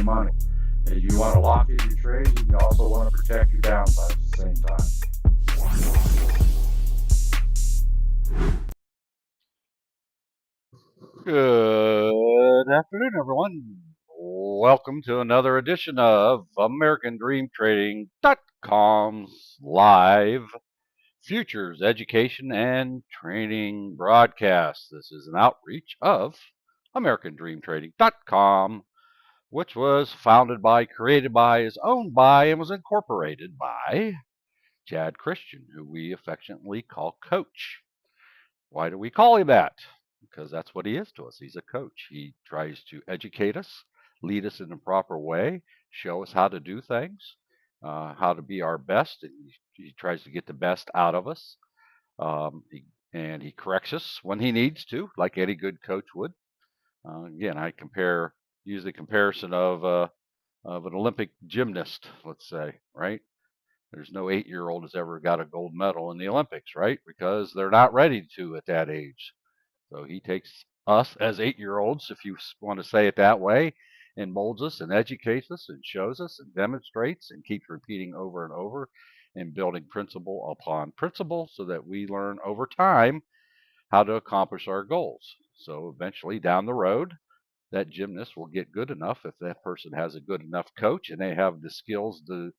money. And you want to lock in your trades, and you also want to protect your downside at the same time. Good afternoon, everyone. Welcome to another edition of AmericanDreamTrading.com's live futures education and training broadcast. This is an outreach of AmericanDreamTrading.com, which was founded by, created by, is owned by, and was incorporated by Chad Christian, who we affectionately call Coach. Why do we call him that? Because that's what he is to us. He's a coach. He tries to educate us, lead us in the proper way, show us how to do things, how to be our best. And he tries to get the best out of us. And he corrects us when he needs to, like any good coach would. Again, I use the comparison of an Olympic gymnast, let's say, right? There's no 8-year-old that's ever got a gold medal in the Olympics, right? Because they're not ready to at that age. So he takes us as 8-year-olds, if you want to say it that way, and molds us and educates us and shows us and demonstrates and keeps repeating over and over and building principle upon principle so that we learn over time how to accomplish our goals. So eventually down the road, that gymnast will get good enough if that person has a good enough coach and they have the skills to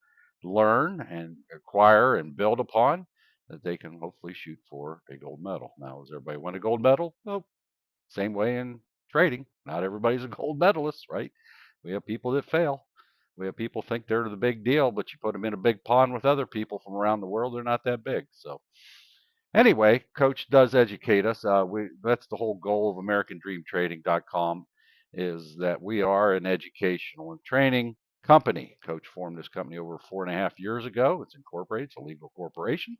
learn and acquire and build upon that they can hopefully shoot for a gold medal. Now, does everybody win a gold medal? Nope. Same way in trading. Not everybody's a gold medalist, right? We have people that fail. We have people think they're the big deal, but you put them in a big pond with other people from around the world, they're not that big. So anyway, Coach does educate us. That's the whole goal of AmericanDreamTrading.com is that we are an educational and training company. Coach formed this company over 4.5 years ago. It's incorporated. It's a legal corporation.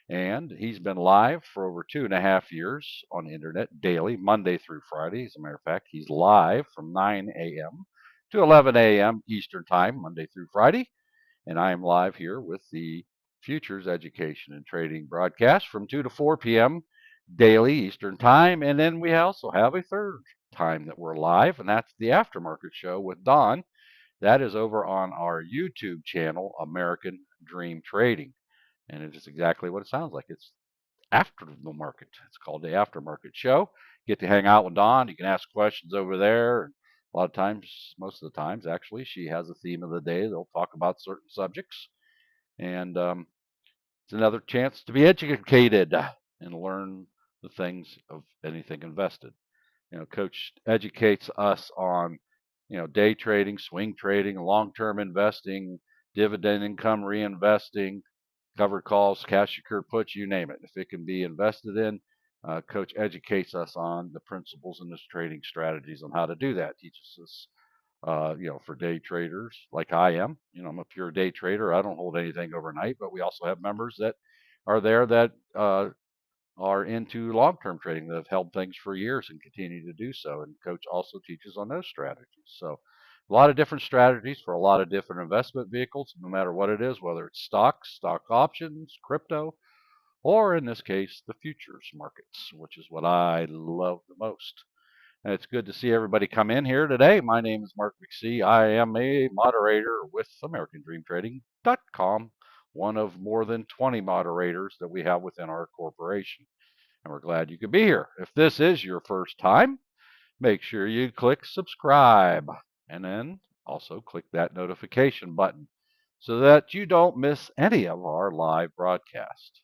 And he's been live for over 2.5 years on the internet daily, Monday through Friday. As a matter of fact, he's live from 9 a.m. to 11 a.m. Eastern Time, Monday through Friday. And I am live here with the Futures Education and Trading broadcast from 2 to 4 p.m. daily Eastern Time. And then we also have a third time that we're live, and that's the Aftermarket Show with Don. That is over on our YouTube channel, American Dream Trading. And it is exactly what it sounds like. It's after the market. It's called the Aftermarket Show. Get to hang out with Dawn. You can ask questions over there. A lot of times, most of the times, actually, she has a theme of the day. They'll talk about certain subjects. And it's another chance to be educated and learn the things of anything invested. Coach educates us on, day trading, swing trading, long-term investing, dividend income reinvesting, covered calls, cash secured puts, you name it. If it can be invested in, Coach educates us on the principles and the trading strategies on how to do that. Teaches us, for day traders like I am. I'm a pure day trader. I don't hold anything overnight, but we also have members that are there that are into long-term trading that have held things for years and continue to do so. And Coach also teaches on those strategies. So a lot of different strategies for a lot of different investment vehicles, no matter what it is, whether it's stocks, stock options, crypto, or in this case, the futures markets, which is what I love the most. And it's good to see everybody come in here today. My name is Mark McSee. I am a moderator with AmericanDreamTrading.com, one of more than 20 moderators that we have within our corporation. And we're glad you could be here. If this is your first time, make sure you click subscribe and then also click that notification button so that you don't miss any of our live broadcasts.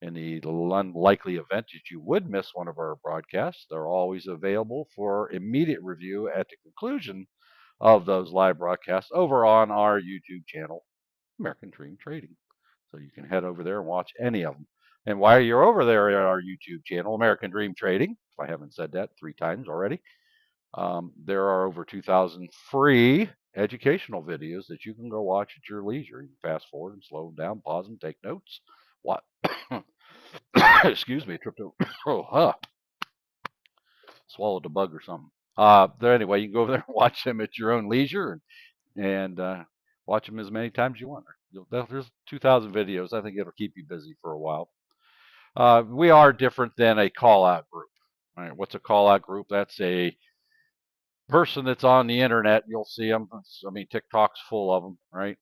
In the unlikely event that you would miss one of our broadcasts, they're always available for immediate review at the conclusion of those live broadcasts over on our YouTube channel, American Dream Trading. So you can head over there and watch any of them. And while you're over there at our YouTube channel, American Dream Trading, if I haven't said that 3 times already, there are over 2,000 free educational videos that you can go watch at your leisure. You can fast forward and slow down, pause and take notes. What? Excuse me, tripped over. Swallowed a bug or something. There anyway, you can go over there and watch them at your own leisure and watch them as many times as you want. There's 2,000 videos. I think it'll keep you busy for a while. We are different than a call-out group. All right, what's a call-out group? That's a person that's on the internet, you'll see them. I mean, TikTok's full of them, right?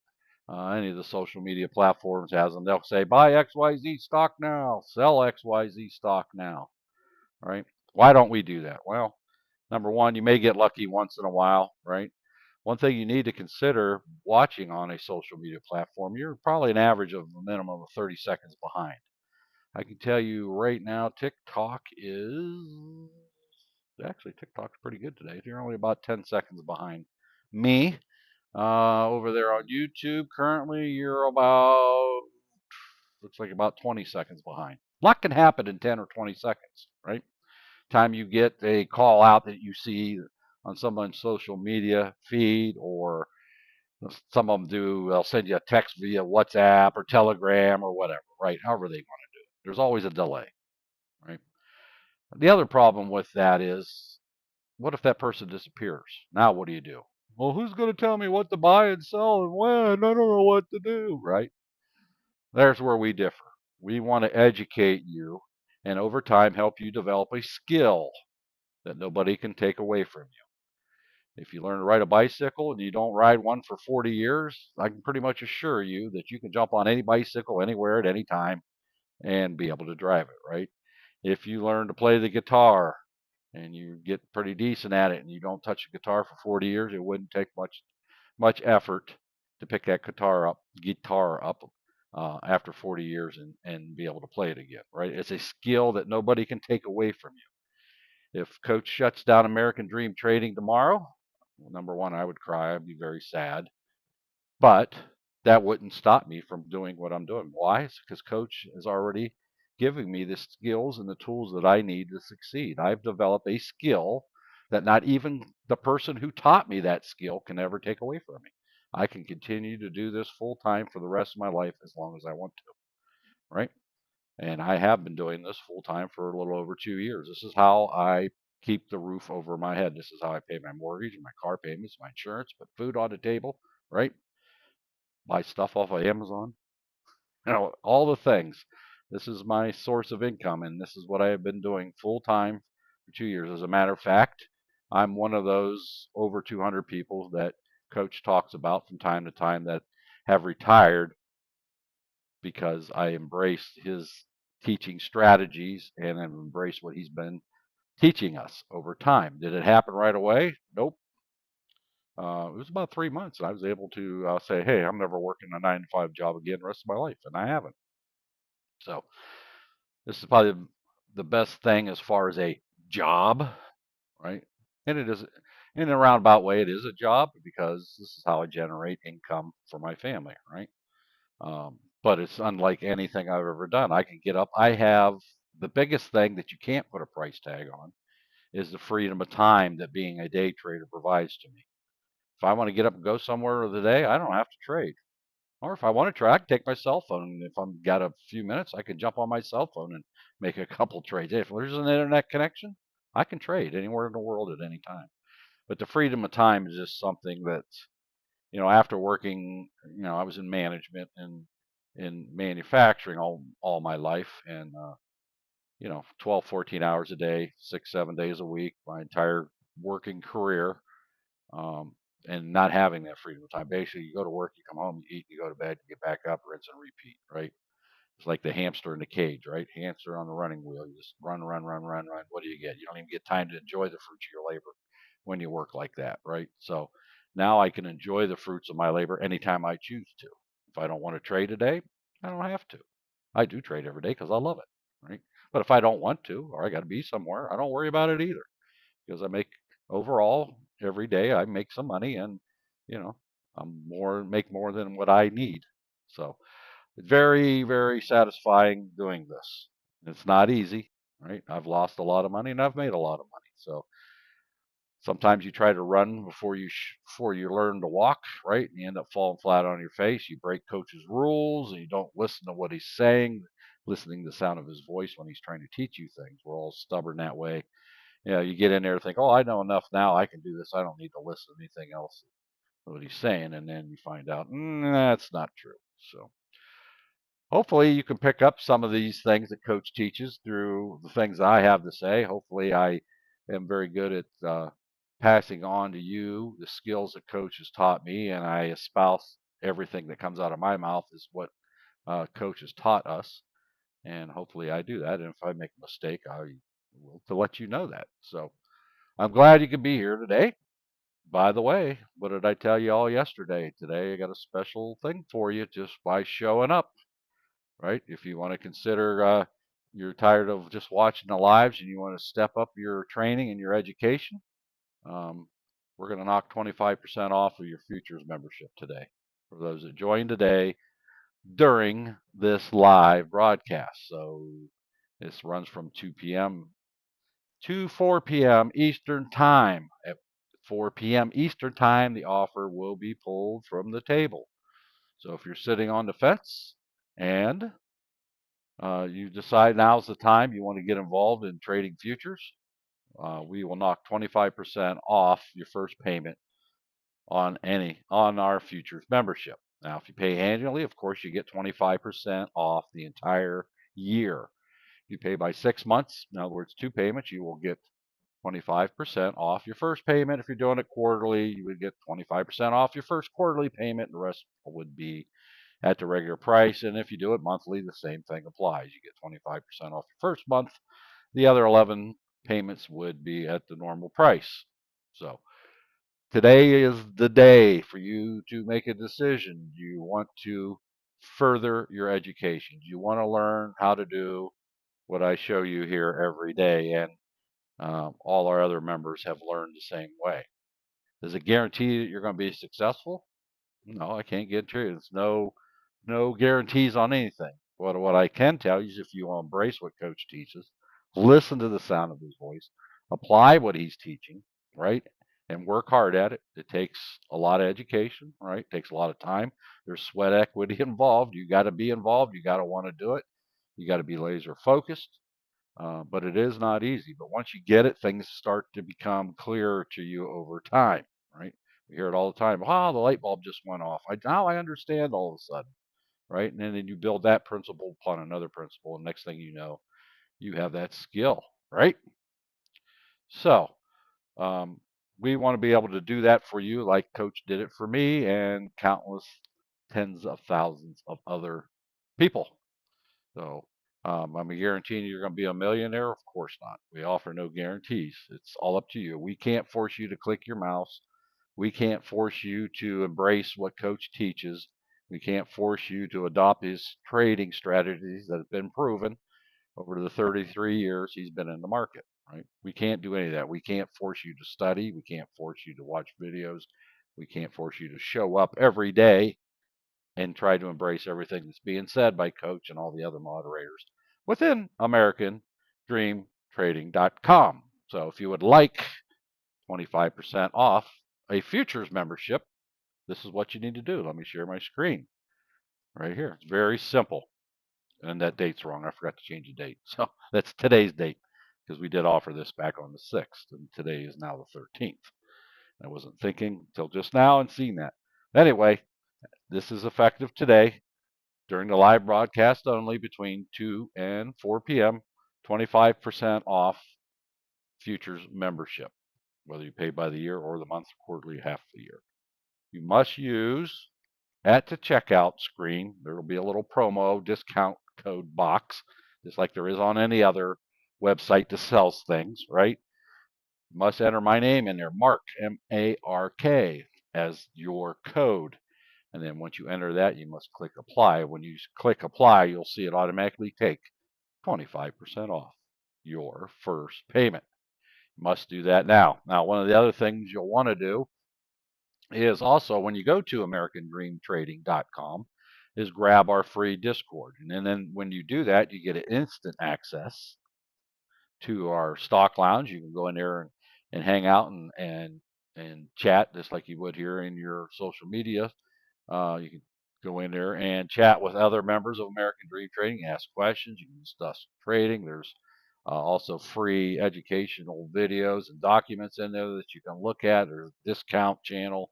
Any of the social media platforms has them. They'll say, buy XYZ stock now, sell XYZ stock now, right? Why don't we do that? Well, number one, you may get lucky once in a while, right? One thing you need to consider watching on a social media platform, you're probably an average of a minimum of 30 seconds behind. I can tell you right now, TikTok is actually TikTok's pretty good today. You're only about 10 seconds behind me. Over there on YouTube, currently you're about looks like about 20 seconds behind. A lot can happen in 10 or 20 seconds, right? Time you get a call out that you see on someone's social media feed, or some of them do, they'll send you a text via WhatsApp or Telegram or whatever, right? However they want to do it. There's always a delay, right? The other problem with that is, what if that person disappears? Now what do you do? Well, who's going to tell me what to buy and sell and when? I don't know what to do, right? There's where we differ. We want to educate you and over time help you develop a skill that nobody can take away from you. If you learn to ride a bicycle and you don't ride one for 40 years, I can pretty much assure you that you can jump on any bicycle anywhere at any time and be able to drive it, right? If you learn to play the guitar and you get pretty decent at it and you don't touch a guitar for 40 years, it wouldn't take much effort to pick that guitar up after 40 years and be able to play it again, right? It's a skill that nobody can take away from you. If Coach shuts down American Dream Trading tomorrow, well, number one, I would cry. I'd be very sad. But that wouldn't stop me from doing what I'm doing. Why? It's because Coach is already giving me the skills and the tools that I need to succeed. I've developed a skill that not even the person who taught me that skill can ever take away from me. I can continue to do this full time for the rest of my life as long as I want to, right? And I have been doing this full time for a little over 2 years. This is how I keep the roof over my head. This is how I pay my mortgage and my car payments, my insurance, put food on the table, right? Buy stuff off of Amazon, all the things. This is my source of income, and this is what I have been doing full time for 2 years. As a matter of fact, I'm one of those over 200 people that Coach talks about from time to time that have retired because I embraced his teaching strategies and have embraced what he's been teaching us over time. Did it happen right away? Nope. It was about 3 months, and I was able to say, "Hey, I'm never working a 9 to 5 job again the rest of my life," and I haven't. So this is probably the best thing as far as a job, right? And it is, in a roundabout way, it is a job because this is how I generate income for my family, right? But it's unlike anything I've ever done. I can get up. I have the biggest thing that you can't put a price tag on is the freedom of time that being a day trader provides to me. If I want to get up and go somewhere today, I don't have to trade. Or if I want to try, I can take my cell phone. And if I've got a few minutes, I can jump on my cell phone and make a couple trades. If there's an internet connection, I can trade anywhere in the world at any time. But the freedom of time is just something that, after working, I was in management and in manufacturing all my life, and 12, 14 hours a day, 6, 7 days a week, my entire working career, um, and not having that freedom of time. Basically, you go to work, you come home, you eat, you go to bed, you get back up, rinse and repeat, right? It's like the hamster in the cage, right? Hamster on the running wheel. You just run, run, run, run, run. What do you get? You don't even get time to enjoy the fruits of your labor when you work like that, right? So now I can enjoy the fruits of my labor anytime I choose to. If I don't want to trade today, I don't have to. I do trade every day because I love it, right? But if I don't want to, or I got to be somewhere, I don't worry about it either because I make overall every day I make some money, and you know make more than what I need. So it's very, very satisfying doing this. It's not easy, right? I've lost a lot of money and I've made a lot of money. So sometimes you try to run before you learn to walk, right? And you end up falling flat on your face. You break coach's rules and you don't listen to what he's saying, listening to the sound of his voice when he's trying to teach you things. We're all stubborn that way. You get in there and think, oh, I know enough now. I can do this. I don't need to listen to anything else what he's saying. And then you find out that's not true. So hopefully you can pick up some of these things that Coach teaches through the things I have to say. Hopefully I am very good at passing on to you the skills that Coach has taught me, and I espouse everything that comes out of my mouth is what Coach has taught us, and hopefully I do that. And if I make a mistake, I will to let you know that. So I'm glad you could be here today. By the way, what did I tell you all yesterday? Today I got a special thing for you just by showing up, right? If you want to consider you're tired of just watching the lives and you want to step up your training and your education, um, we're going to knock 25% off of your futures membership today for those that join today during this live broadcast. So this runs from 2 p.m. to 4 p.m. Eastern Time. At 4 p.m. Eastern Time, the offer will be pulled from the table. So if you're sitting on the fence and you decide now's the time you want to get involved in trading futures, we will knock 25% off your first payment on our futures membership. Now, if you pay annually, of course, you get 25% off the entire year. If you pay by 6 months, in other words, two payments, you will get 25% off your first payment. If you're doing it quarterly, you would get 25% off your first quarterly payment. The rest would be at the regular price. And if you do it monthly, the same thing applies. You get 25% off your first month. The other 11 payments would be at the normal price. So today is the day for you to make a decision. Do you want to further your education? Do you want to learn how to do what I show you here every day? And all our other members have learned the same way. Does it guarantee that you're going to be successful? No, I can't get you. There's no guarantees on anything. What I can tell you is if you embrace what Coach teaches, listen to the sound of his voice, apply what he's teaching, right? And work hard at it. It takes a lot of education, right? It takes a lot of time. There's sweat equity involved. You got to be involved. You got to want to do it. You got to be laser focused. But it is not easy. But once you get it, things start to become clearer to you over time, right? We hear it all the time. Wow, the light bulb just went off. Now I understand all of a sudden, right? And then you build that principle upon another principle, and next thing you know, you have that skill, right? So um, we want to be able to do that for you, like Coach did it for me and countless tens of thousands of other people. So I'm guaranteeing you're going to be a millionaire? Of course not. We offer no guarantees. It's all up to you. We can't force you to click your mouse. We can't force you to embrace what Coach teaches. We can't force you to adopt his trading strategies that have been proven over the 33 years he's been in the market, right? We can't do any of that. We can't force you to study. We can't force you to watch videos. We can't force you to show up every day and try to embrace everything that's being said by Coach and all the other moderators within AmericanDreamTrading.com. So if you would like 25% off a futures membership, this is what you need to do. Let me share my screen right here. It's very simple. And that date's wrong. I forgot to change the date. So that's today's date because we did offer this back on the 6th, and today is now the 13th. I wasn't thinking until just now and seeing that. Anyway, this is effective today during the live broadcast only between 2 and 4 p.m. 25% off futures membership, whether you pay by the year or the month, quarterly, half the year. You must use at the checkout screen, there will be a little promo discount code box, just like there is on any other website that sells things, right? You must enter my name in there, Mark, M-A-R-K, as your code. And then once you enter that, you must click apply. When you click apply, you'll see it automatically take 25% off your first payment. You must do that now. Now, one of the other things you'll want to do is also when you go to AmericanDreamTrading.com is grab our free Discord. And then when you do that, you get instant access to our stock lounge. You can go in there and hang out and chat just like you would here in your social media. You can go in there and chat with other members of American Dream Trading, ask questions. You can discuss trading. There's also free educational videos and documents in there that you can look at. There's a discount channel.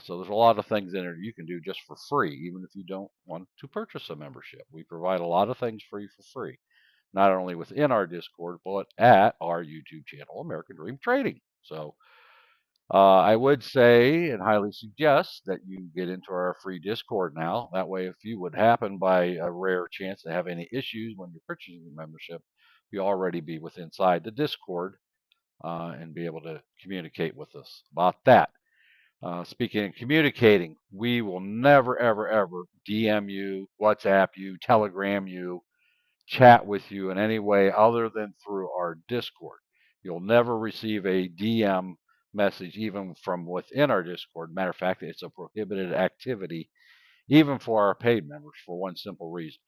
So there's a lot of things in there you can do just for free, even if you don't want to purchase a membership. We provide a lot of things for you for free, not only within our Discord, but at our YouTube channel, American Dream Trading. So I would say and highly suggest that you get into our free Discord now. That way, if you would happen by a rare chance to have any issues when you're purchasing the membership, you already be with inside the Discord and be able to communicate with us about that. Speaking of communicating, we will never, ever, ever DM you, WhatsApp you, Telegram you, chat with you in any way other than through our Discord. You'll never receive a DM message even from within our Discord. Matter of fact, it's a prohibited activity even for our paid members for one simple reason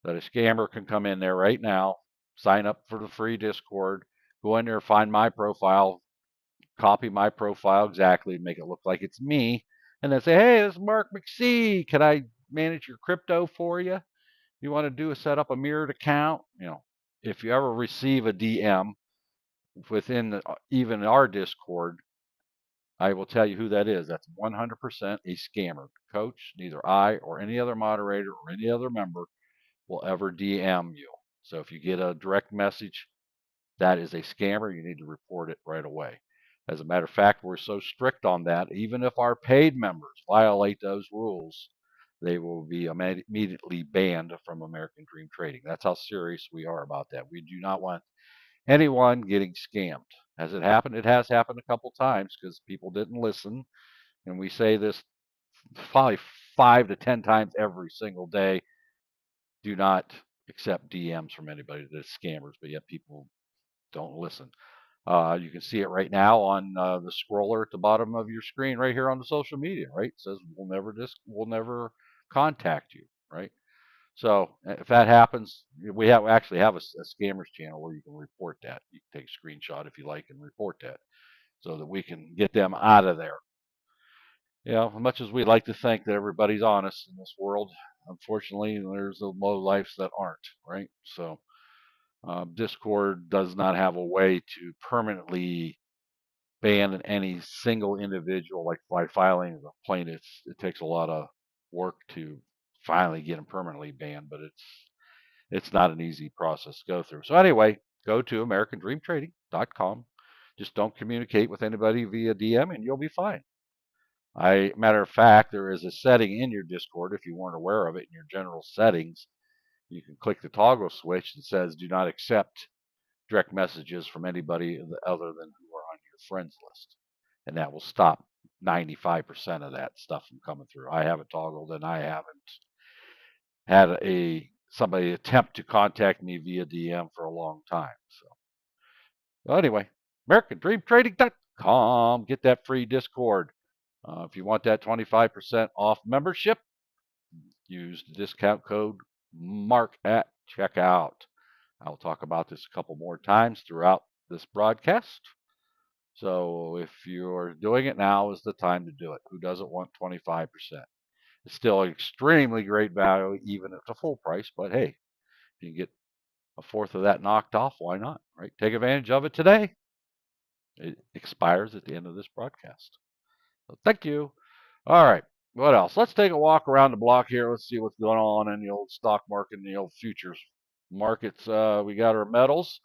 that a scammer can come in there right now, sign up for the free Discord, go in there, find my profile, copy my profile exactly, make it look like it's me, and then say, hey, this is Mark McSee. Can I manage your crypto for you? You want to do is set up a mirrored account. If you ever receive a DM within even our Discord, I will tell you who that is. That's 100% a scammer. Coach, neither I or any other moderator or any other member will ever DM you. So if you get a direct message, that is a scammer. You need to report it right away. As a matter of fact, we're so strict on that, even if our paid members violate those rules, they will be immediately banned from American Dream Trading. That's how serious we are about that. We do not want anyone getting scammed. Has it happened? It has happened a couple times because people didn't listen. And we say this probably 5 to 10 times every single day. Do not accept DMs from anybody that's scammers, but yet people don't listen. You can see it right now on the scroller at the bottom of your screen right here on the social media, right? It says we'll never contact you, right? So if that happens, we actually have a scammers channel where you can report that. You can take a screenshot if you like and report that so that we can get them out of there. As much as we'd like to think that everybody's honest in this world, unfortunately, there's the low lives that aren't, right? So Discord does not have a way to permanently ban any single individual, like by filing a complaint. It takes a lot of work to finally get them permanently banned, but it's not an easy process to go through. So anyway, go to AmericanDreamTrading.com. Just don't communicate with anybody via DM, and you'll be fine. Matter of fact, there is a setting in your Discord, if you weren't aware of it, in your general settings. You can click the toggle switch that says "Do not accept direct messages from anybody other than who are on your friends list," and that will stop 95% of that stuff from coming through. I have it toggled, and I haven't had somebody attempt to contact me via DM for a long time. So, well, anyway, AmericanDreamTrading.com. Get that free Discord. If you want that 25% off membership, use the discount code MARK at checkout. I'll talk about this a couple more times throughout this broadcast. So if you're doing it, now is the time to do it. Who doesn't want 25%? It's still extremely great value, even at the full price. But hey, if you can get a fourth of that knocked off, why not? Right? Take advantage of it today. It expires at the end of this broadcast. So thank you. All right. What else? Let's take a walk around the block here. Let's see what's going on in the old stock market and the old futures markets. We got our metals.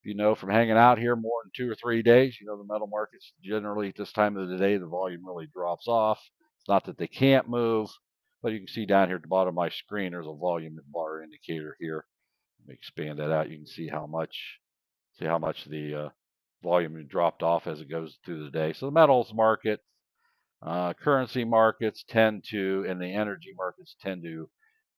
If you know from hanging out here more than 2 or 3 days, the metal markets generally at this time of the day, the volume really drops off. It's not that they can't move, but you can see down here at the bottom of my screen, there's a volume bar indicator here. Let me expand that out. You can see how much the volume dropped off as it goes through the day. So the metals market, currency markets and the energy markets tend to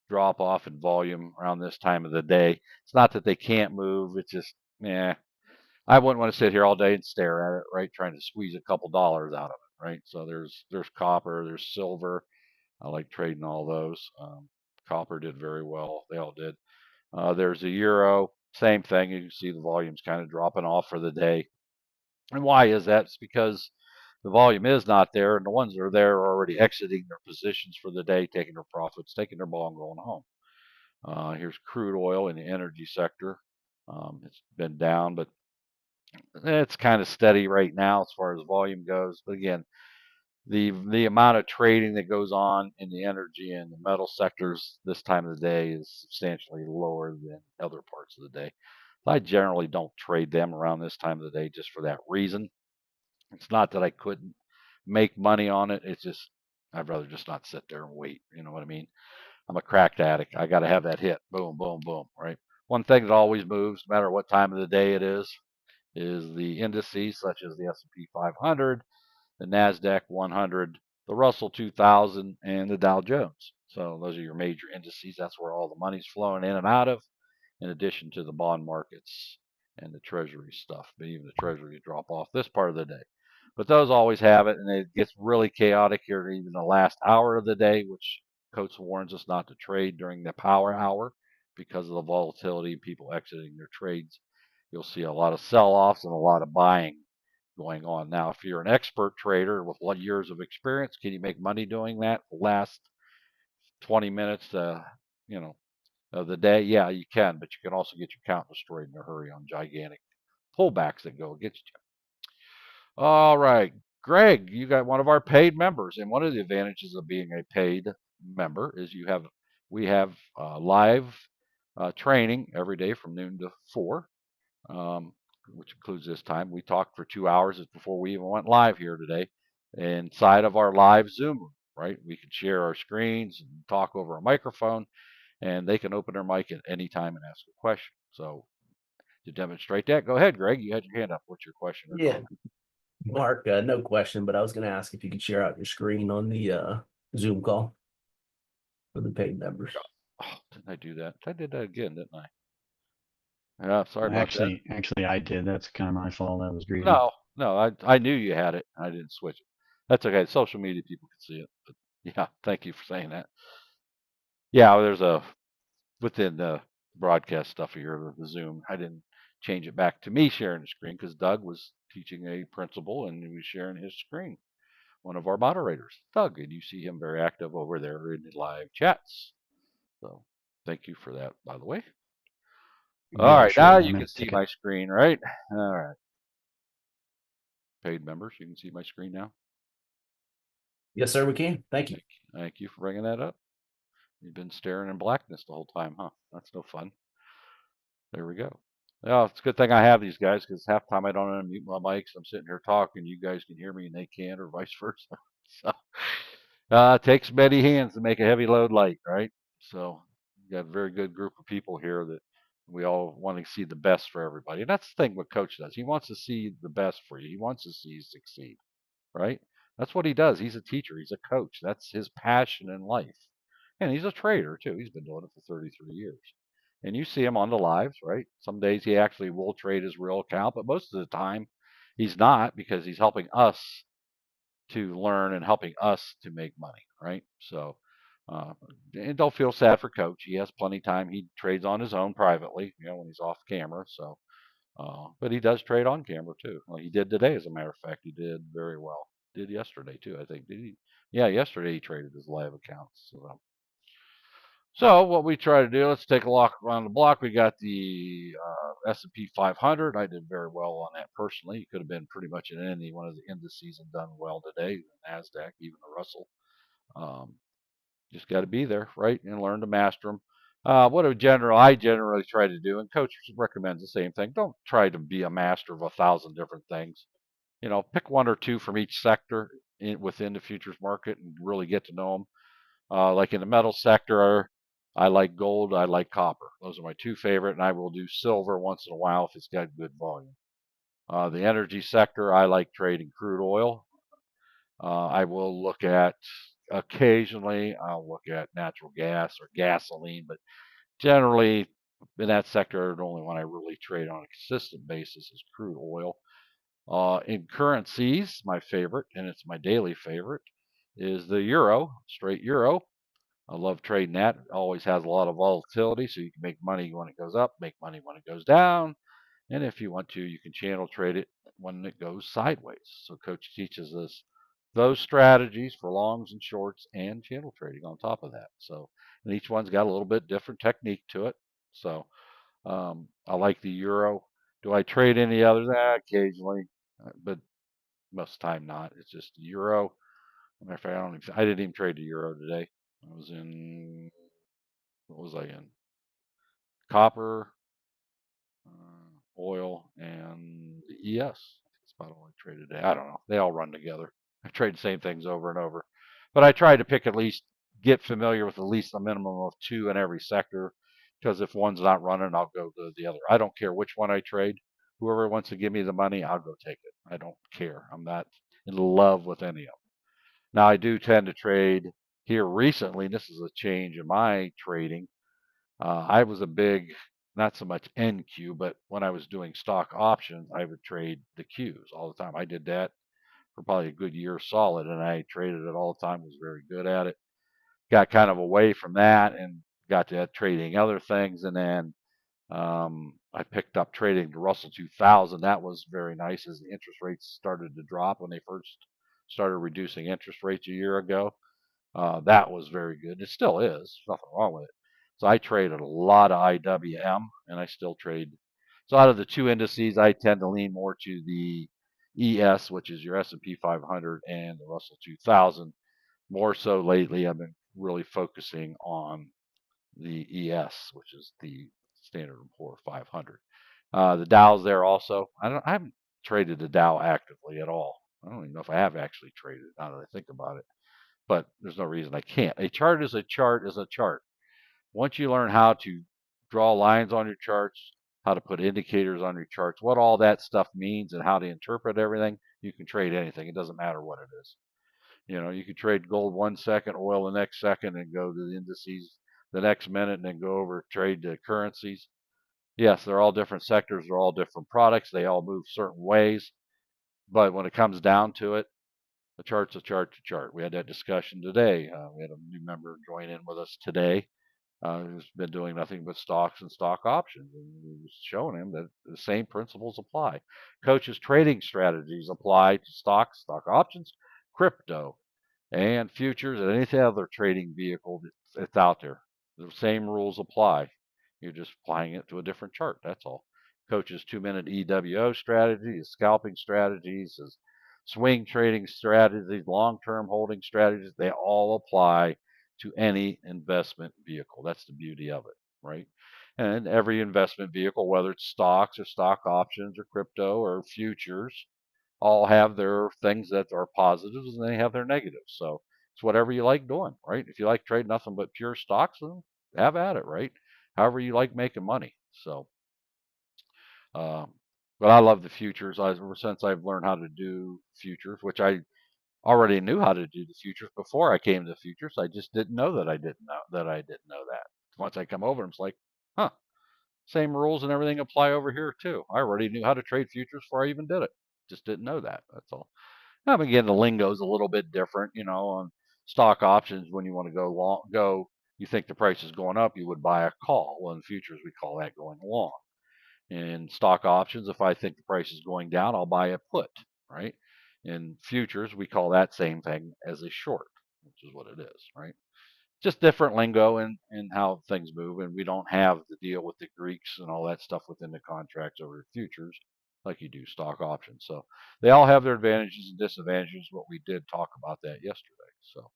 drop off in volume around this time of the day. It's not that they can't move. It's just, I wouldn't want to sit here all day and stare at it, right? Trying to squeeze a couple dollars out of it, right? So there's copper, there's silver. I like trading all those. Copper did very well. They all did. There's a euro. Same thing. You can see the volume's kind of dropping off for the day. And why is that? It's because the volume is not there, and the ones that are there are already exiting their positions for the day, taking their profits, taking their ball, and going home. Here's crude oil in the energy sector. It's been down, but it's kind of steady right now as far as volume goes. But again, the amount of trading that goes on in the energy and the metal sectors this time of the day is substantially lower than other parts of the day. I generally don't trade them around this time of the day just for that reason. It's not that I couldn't make money on it. It's just I'd rather just not sit there and wait. You know what I mean? I'm a cracked addict. I got to have that hit. Boom, boom, boom. Right. One thing that always moves, no matter what time of the day it is the indices such as the S&P 500, the Nasdaq 100, the Russell 2000, and the Dow Jones. So those are your major indices. That's where all the money's flowing in and out of, in addition to the bond markets and the treasury stuff. But even the treasuries drop off this part of the day. But those always have it, and it gets really chaotic here even the last hour of the day, which Coates warns us not to trade during the power hour because of the volatility, people exiting their trades. You'll see a lot of sell-offs and a lot of buying going on. Now, if you're an expert trader with years of experience, can you make money doing that? Last 20 minutes, you know, of the day, yeah, you can, but you can also get your account destroyed in a hurry on gigantic pullbacks that go against you. All right, Greg, you got one of our paid members, and one of the advantages of being a paid member is we have live training every day from noon to 4, um, which includes this time. We talked for 2 hours before we even went live here today inside of our live Zoom room, right? We can share our screens and talk over a microphone, and they can open their mic at any time and ask a question. So to demonstrate that, go ahead, Greg. You had your hand up. What's your question or Yeah, comment? Mark, no question, but I was going to ask if you could share out your screen on the Zoom call for the paid members. Oh, didn't I do that? I did that again, didn't I? Yeah, sorry about Actually, I did. That's kind of my fault. I was that. greedy. No, I knew you had it. I didn't switch it. That's okay. Social media people can see it. But yeah, thank you for saying that. Yeah, there's a within the broadcast stuff here, the Zoom. I didn't change it back to me sharing the screen because Doug was teaching a principal and he was sharing his screen. One of our moderators, Doug, and you see him very active over there in the live chats. So thank you for that, by the way. All Yeah, right, sure. now I you can meant see to. my screen, right? All right. Paid members, you can see my screen now. Yes, sir, we can. Thank you. Thank you for bringing that up. You've been staring in blackness the whole time, huh? That's no fun. There we go. Well, it's a good thing I have these guys because half the time I don't unmute my mics. I'm sitting here talking, you guys can hear me and they can't, or vice versa. So it takes many hands to make a heavy load light, right? So you got a very good group of people here that we all want to see the best for everybody. And that's the thing what Coach does. He wants to see the best for you. He wants to see you succeed, right? That's what he does. He's a teacher. He's a coach. That's his passion in life. And he's a trader too. He's been doing it for 33 years. And you see him on the lives, right? Some days he actually will trade his real account, but most of the time he's not because he's helping us to learn and helping us to make money, right? So, uh, and don't feel sad for Coach. He has plenty of time. He trades on his own privately, when he's off camera. So, but he does trade on camera too. Well, he did today, as a matter of fact. He did very well. Did yesterday too, I think. Did he? Yeah, yesterday he traded his live accounts. So what we try to do, let's take a look around the block. We got the S&P 500. I did very well on that personally. It could have been pretty much in any one of the indices and done well today. The Nasdaq, even the Russell. Um, just got to be there, right, and learn to master them. What I generally try to do, and Coach recommends the same thing. Don't try to be a master of 1,000 different things. Pick one or two from each sector within the futures market and really get to know them. Like in the metal sector, I like gold, I like copper. Those are my two favorite, and I will do silver once in a while if it's got good volume. The energy sector, I like trading crude oil. I will look at occasionally, I'll look at natural gas or gasoline, but generally in that sector, the only one I really trade on a consistent basis is crude oil. In currencies, my favorite, and it's my daily favorite, is the euro, straight euro. I love trading that. It always has a lot of volatility, so you can make money when it goes up, make money when it goes down. And if you want to, you can channel trade it when it goes sideways. So Coach teaches us those strategies for longs and shorts and channel trading on top of that. So, and each one's got a little bit different technique to it. So, I like the euro. Do I trade any others? Occasionally, but most of the time not. It's just the euro. Matter of fact, I didn't even trade the euro today. I was in, what was I in? Copper, oil, and ES. I don't only trade a day. I don't know. They all run together. I trade the same things over and over. But I try to pick at least, get familiar with at least a minimum of 2 in every sector. Because if one's not running, I'll go to the other. I don't care which one I trade. Whoever wants to give me the money, I'll go take it. I don't care. I'm not in love with any of them. Now, I do tend to trade here recently. This is a change in my trading. I was a big, not so much NQ, but when I was doing stock options, I would trade the Qs all the time. I did that for probably a good year solid, and I traded it all the time, was very good at it. Got kind of away from that and got to trading other things, and then I picked up trading the Russell 2000. That was very nice as the interest rates started to drop when they first started reducing interest rates a year ago. That was very good. It still is. Nothing wrong with it. So I traded a lot of IWM, and I still trade. So out of the two indices, I tend to lean more to the ES, which is your S&P 500, and the Russell 2000. More so lately, I've been really focusing on the ES, which is the Standard & Poor's 500. The Dow's there also. I haven't traded the Dow actively at all. I don't even know if I have actually traded it now that I think about it, but there's no reason I can't. A chart is a chart is a chart. Once you learn how to draw lines on your charts, how to put indicators on your charts, what all that stuff means and how to interpret everything, you can trade anything. It doesn't matter what it is. You know, you can trade gold 1 second, oil the next second, and go to the indices the next minute, and then go over trade the currencies. Yes, they're all different sectors. They're all different products. They all move certain ways. But when it comes down to it, a chart's a chart to chart. We had that discussion today. We had a new member join in with us today who's been doing nothing but stocks and stock options. And we was showing him that the same principles apply. Coach's trading strategies apply to stocks, stock options, crypto, and futures, and any other trading vehicle that's out there. The same rules apply. You're just applying it to a different chart. That's all. Coach's 2-minute EWO strategy, his scalping strategies, his swing trading strategies, long-term holding strategies, they all apply to any investment vehicle. That's the beauty of it, right? And every investment vehicle, whether it's stocks or stock options or crypto or futures, all have their things that are positives and they have their negatives. So it's whatever you like doing, right? If you like trading nothing but pure stocks, then have at it, right? However you like making money. So, um, but I love the futures. Ever since I've learned how to do futures, which I already knew how to do the futures before I came to futures. I just didn't know that I didn't know that I didn't know that. Once I come over, it's like, huh, same rules and everything apply over here too. I already knew how to trade futures before I even did it. Just didn't know that. That's all. Now, again, the lingo is a little bit different, you know, on stock options. When you want to go long, you think the price is going up, you would buy a call. Well, in futures, we call that going long. In stock options, if I think the price is going down, I'll buy a put, right? In futures, we call that same thing as a short, which is what it is, right? Just different lingo and how things move, and we don't have to deal with the Greeks and all that stuff within the contracts over futures like you do stock options. So they all have their advantages and disadvantages, but we did talk about that yesterday. So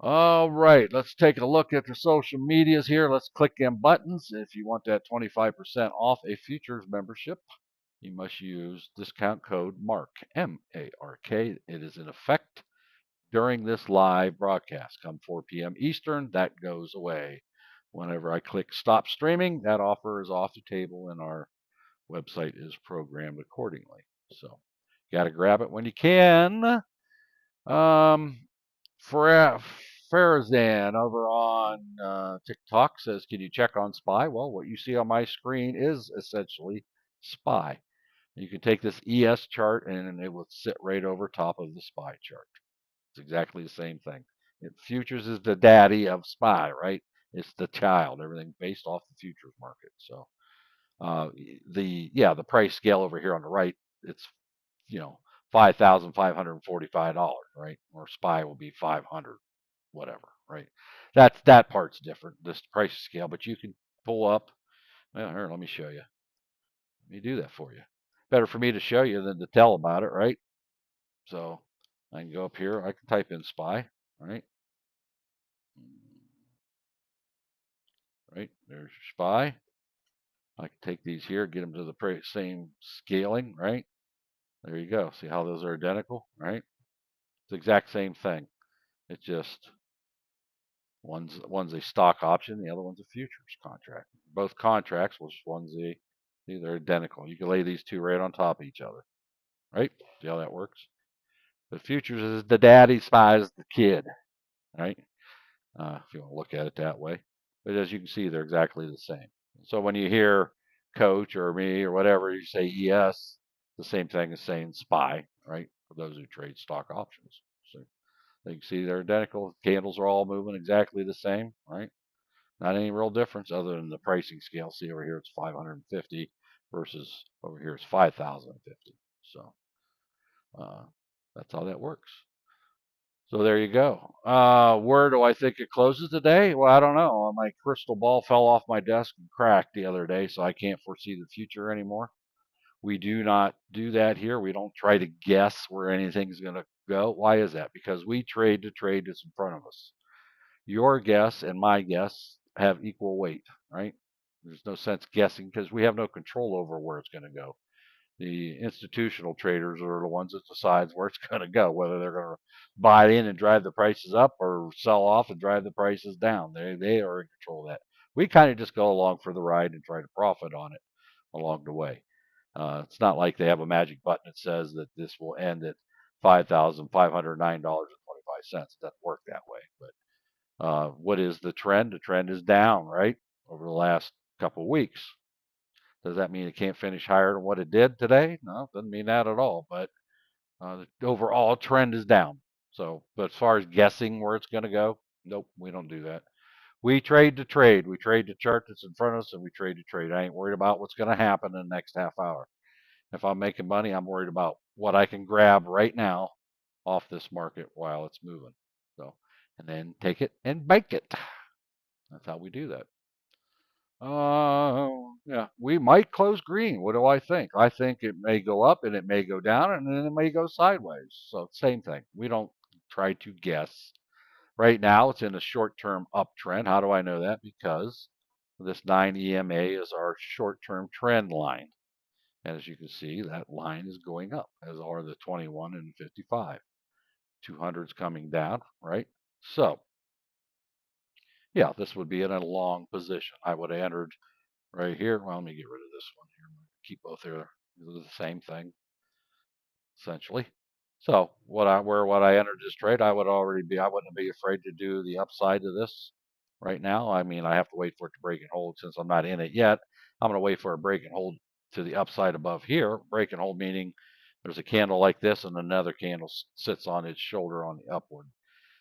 all right, let's take a look at the social medias here. Let's click them buttons. If you want that 25% off a futures membership, you must use discount code MARK, M-A-R-K. It is in effect during this live broadcast. Come 4 p.m. Eastern, that goes away. Whenever I click stop streaming, that offer is off the table and our website is programmed accordingly. So, got to grab it when you can. Farazan over on TikTok says, can you check on SPY? Well, what you see on my screen is essentially SPY. You can take this ES chart and it will sit right over top of the SPY chart. It's exactly the same thing. Futures is the daddy of SPY, right? It's the child, everything based off the futures market. So the price scale over here on the right, it's $5,545, right? Or SPY will be 500, whatever, right? That part's different, this price scale, but you can pull up. Well, here, let me show you. Let me do that for you. Better for me to show you than to tell about it, right? So I can go up here. I can type in SPY, right? Right, there's your SPY. I can take these here, get them to the same scaling, right? There you go. See how those are identical, right? It's the exact same thing. It's just one's a stock option, the other one's a futures contract. Both contracts, which one's they're identical. You can lay these two right on top of each other, right? See how that works? But futures is the daddy, SPY is the kid, right? If you want to look at it that way. But as you can see, they're exactly the same. So when you hear coach or me or whatever, you say ES, the same thing as saying SPY, right? For those who trade stock options. So you can see they're identical. Candles are all moving exactly the same, right? Not any real difference other than the pricing scale. See over here, it's 550 versus over here, it's 5,050. So that's how that works. So there you go. Where do I think it closes today? Well, I don't know. My crystal ball fell off my desk and cracked the other day, so I can't foresee the future anymore. We do not do that here. We don't try to guess where anything's going to go. Why is that? Because we trade the trade that's in front of us. Your guess and my guess have equal weight, right? There's no sense guessing because we have no control over where it's going to go. The institutional traders are the ones that decides where it's going to go, whether they're going to buy in and drive the prices up or sell off and drive the prices down. They are in control of that. We kind of just go along for the ride and try to profit on it along the way. It's not like they have a magic button that says that this will end at $5,509.25. It doesn't work that way. But what is the trend? The trend is down, right, over the last couple of weeks. Does that mean it can't finish higher than what it did today? No, doesn't mean that at all. But the overall trend is down. So, but as far as guessing where it's going to go, nope, we don't do that. We trade to trade. We trade the chart that's in front of us, and we trade to trade. I ain't worried about what's going to happen in the next half hour. If I'm making money, I'm worried about what I can grab right now off this market while it's moving. So, and then take it and bank it. That's how we do that. Yeah, we might close green. What do I think? I think it may go up and it may go down and then it may go sideways. So same thing. We don't try to guess. Right now, it's in a short-term uptrend. How do I know that? Because this 9 EMA is our short-term trend line. And as you can see, that line is going up, as are the 21 and 55. 200's coming down, right? So, yeah, this would be in a long position. I would have entered right here. Well, let me get rid of this one here. Keep both there. They're the same thing, essentially. So what I entered this trade, I wouldn't be afraid to do the upside to this right now. I mean, I have to wait for it to break and hold since I'm not in it yet. I'm going to wait for a break and hold to the upside above here. Break and hold meaning there's a candle like this and another candle sits on its shoulder on the upward.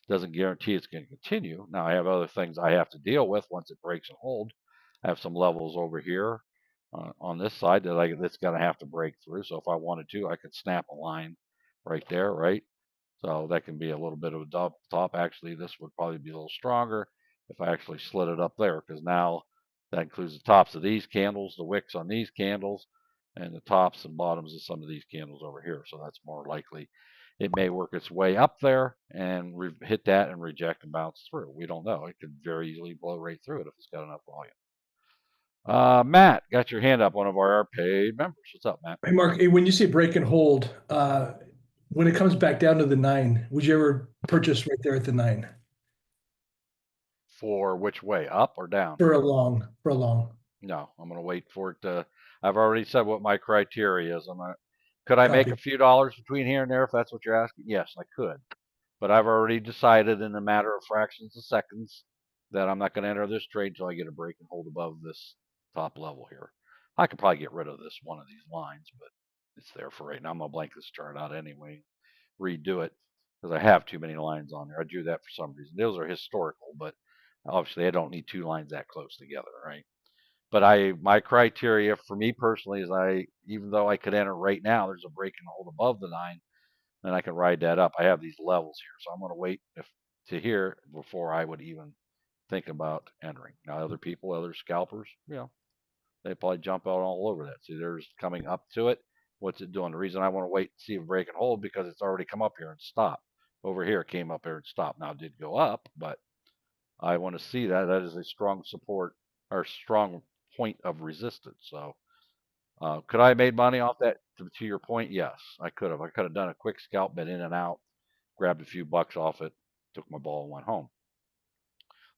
Doesn't guarantee it's going to continue. Now I have other things I have to deal with once it breaks and hold. I have some levels over here on this side that's going to have to break through. So if I wanted to, I could snap a line right there, right? So that can be a little bit of a double top. Actually, this would probably be a little stronger if I actually slid it up there, because now that includes the tops of these candles, the wicks on these candles, and the tops and bottoms of some of these candles over here. So that's more likely. It may work its way up there and hit that and reject and bounce through. We don't know. It could very easily blow right through it if it's got enough volume. Matt, got your hand up, one of our paid members. What's up, Matt? Hey, Mark, when you say break and hold, when it comes back down to the 9, would you ever purchase right there at the 9 For which way, up or down? for a long? No, I'm going to wait for it to. I've already said what my criteria is. Could I make a few dollars between here and there if that's what you're asking? Yes, I could. But I've already decided in a matter of fractions of seconds that I'm not going to enter this trade until I get a break and hold above this top level here. I could probably get rid of this one of these lines, but it's there for right now. I'm going to blank this chart out anyway, redo it, because I have too many lines on there. I drew that for some reason. Those are historical, but obviously I don't need two lines that close together, right? But my criteria for me personally is even though I could enter right now, there's a break and hold above the 9, and I can ride that up. I have these levels here, so I'm going to wait to here before I would even think about entering. Now, other scalpers, they probably jump out all over that. See, there's coming up to it. What's it doing? The reason I want to wait and see if break and hold because it's already come up here and stopped. Over here, it came up here and stopped. Now, it did go up, but I want to see that. That is a strong support or strong point of resistance. So, could I have made money off that? to your point, yes, I could have. I could have done a quick scalp, been in and out, grabbed a few bucks off it, took my ball and went home.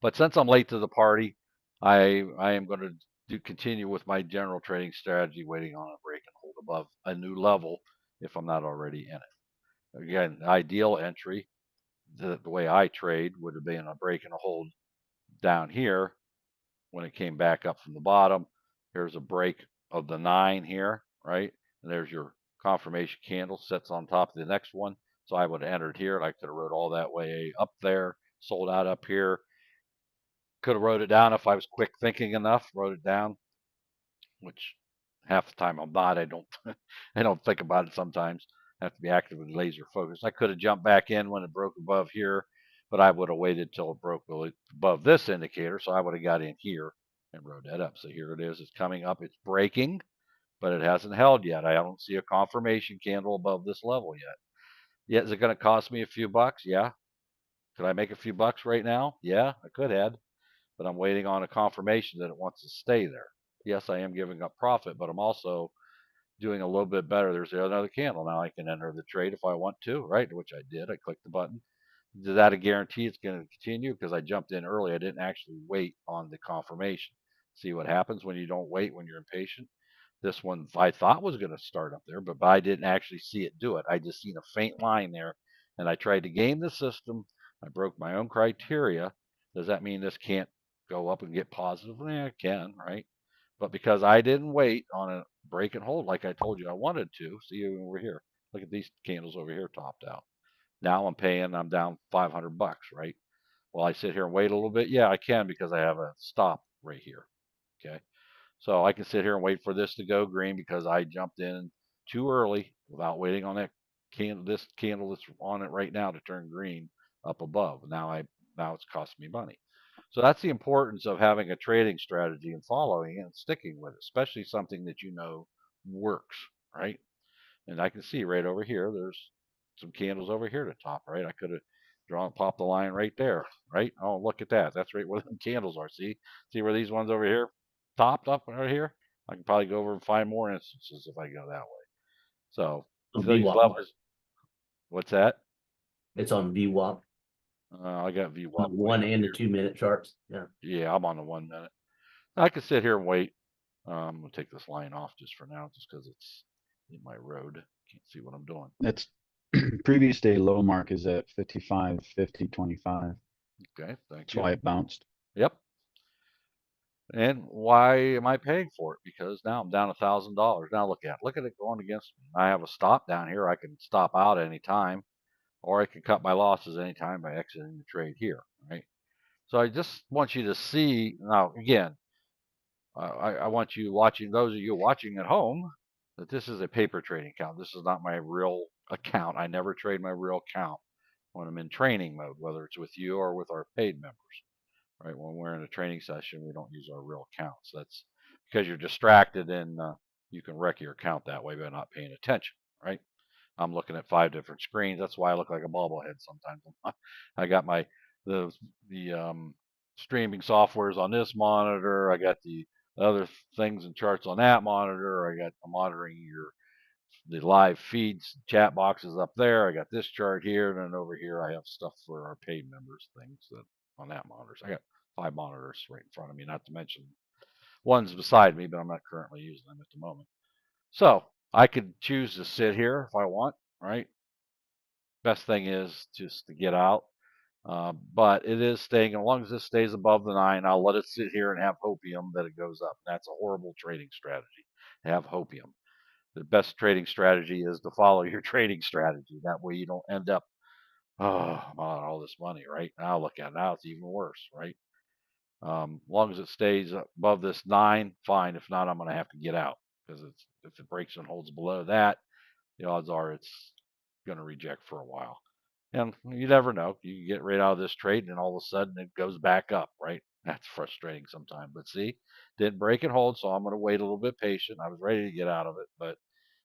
But since I'm late to the party, I am going to continue with my general trading strategy, waiting on a break and hold above a new level if I'm not already in it. Again, ideal entry, the way I trade would have been a break and a hold down here when it came back up from the bottom. Here's a break of the 9 here, right? And there's your confirmation candle sets on top of the next one. So I would have entered here and I could have rode all that way up there, sold out up here. Could have wrote it down if I was quick thinking enough, wrote it down, which half the time I'm not. I don't I don't think about it sometimes. I have to be actively laser focused. I could have jumped back in when it broke above here, but I would have waited till it broke above this indicator, so I would have got in here and rode that up. So here it is. It's coming up. It's breaking, but it hasn't held yet. I don't see a confirmation candle above this level yet. Yeah, is it going to cost me a few bucks? Yeah. Could I make a few bucks right now? Yeah, I could have, but I'm waiting on a confirmation that it wants to stay there. Yes, I am giving up profit, but I'm also doing a little bit better. There's another candle. Now I can enter the trade if I want to, right? Which I did. I clicked the button. Is that a guarantee it's going to continue? Because I jumped in early. I didn't actually wait on the confirmation. See what happens when you don't wait when you're impatient? This one I thought was going to start up there, but I didn't actually see it do it. I just seen a faint line there, and I tried to game the system. I broke my own criteria. Does that mean this can't go up and get positive? Yeah, it can, right? But because I didn't wait on a break and hold like I told you I wanted to, see over here. Look at these candles over here topped out. Now I'm down 500 bucks, right? Well, I sit here and wait a little bit. Yeah, I can because I have a stop right here. Okay. So I can sit here and wait for this to go green because I jumped in too early without waiting on that candle, this candle that's on it right now to turn green up above. Now it's costing me money. So that's the importance of having a trading strategy and following it and sticking with it, especially something that you know works, right? And I can see right over here, there's some candles over here to top, right? I could have popped the line right there, right? Oh, look at that. That's right where the candles are. See where these ones over here topped up right here? I can probably go over and find more instances if I go that way. So these VWAP. levels, what's that? It's on VWAP. I got VWAP. On the 1 and the 2 minute charts. Yeah. Yeah, I'm on the 1 minute. I can sit here and wait. I'm gonna take this line off just for now, just because it's in my road. Can't see what I'm doing. That's previous day low mark is at 55, 50, 25. Okay, thank That's you. why it bounced. Yep. And why am I paying for it? Because now I'm down $1,000. Now look at it going against me. I have a stop down here. I can stop out any time, or I can cut my losses anytime by exiting the trade here. Right. So I just want you to see now. Again, I want you watching. Those of you watching at home, that this is a paper trading account. This is not my real account. I never trade my real account when I'm in training mode, whether it's with you or with our paid members. Right? When we're in a training session, we don't use our real accounts. That's because you're distracted and you can wreck your account that way by not paying attention, right? I'm looking at 5 different screens. That's why I look like a bobblehead sometimes. I got the streaming softwares on this monitor. I got the other things and charts on that monitor. I'm monitoring the live feeds, chat boxes up there. I got this chart here, and then over here I have stuff for our paid members things that on that monitor. So I got 5 monitors right in front of me, not to mention one's beside me, but I'm not currently using them at the moment. So I could choose to sit here if I want, right? Best thing is just to get out. But it is staying, as long as this stays above the 9, I'll let it sit here and have hopium that it goes up. That's a horrible trading strategy, to have hopium. The best trading strategy is to follow your trading strategy. That way you don't end up, oh, I'm out all this money, right? Now look at it. Now it's even worse, right? As long as it stays above this 9, fine. If not, I'm going to have to get out because if it breaks and holds below that, the odds are it's going to reject for a while. And you never know. You can get right out of this trade, and then all of a sudden it goes back up, right? That's frustrating sometimes. But see, didn't break and hold, so I'm going to wait a little bit patient. I was ready to get out of it, but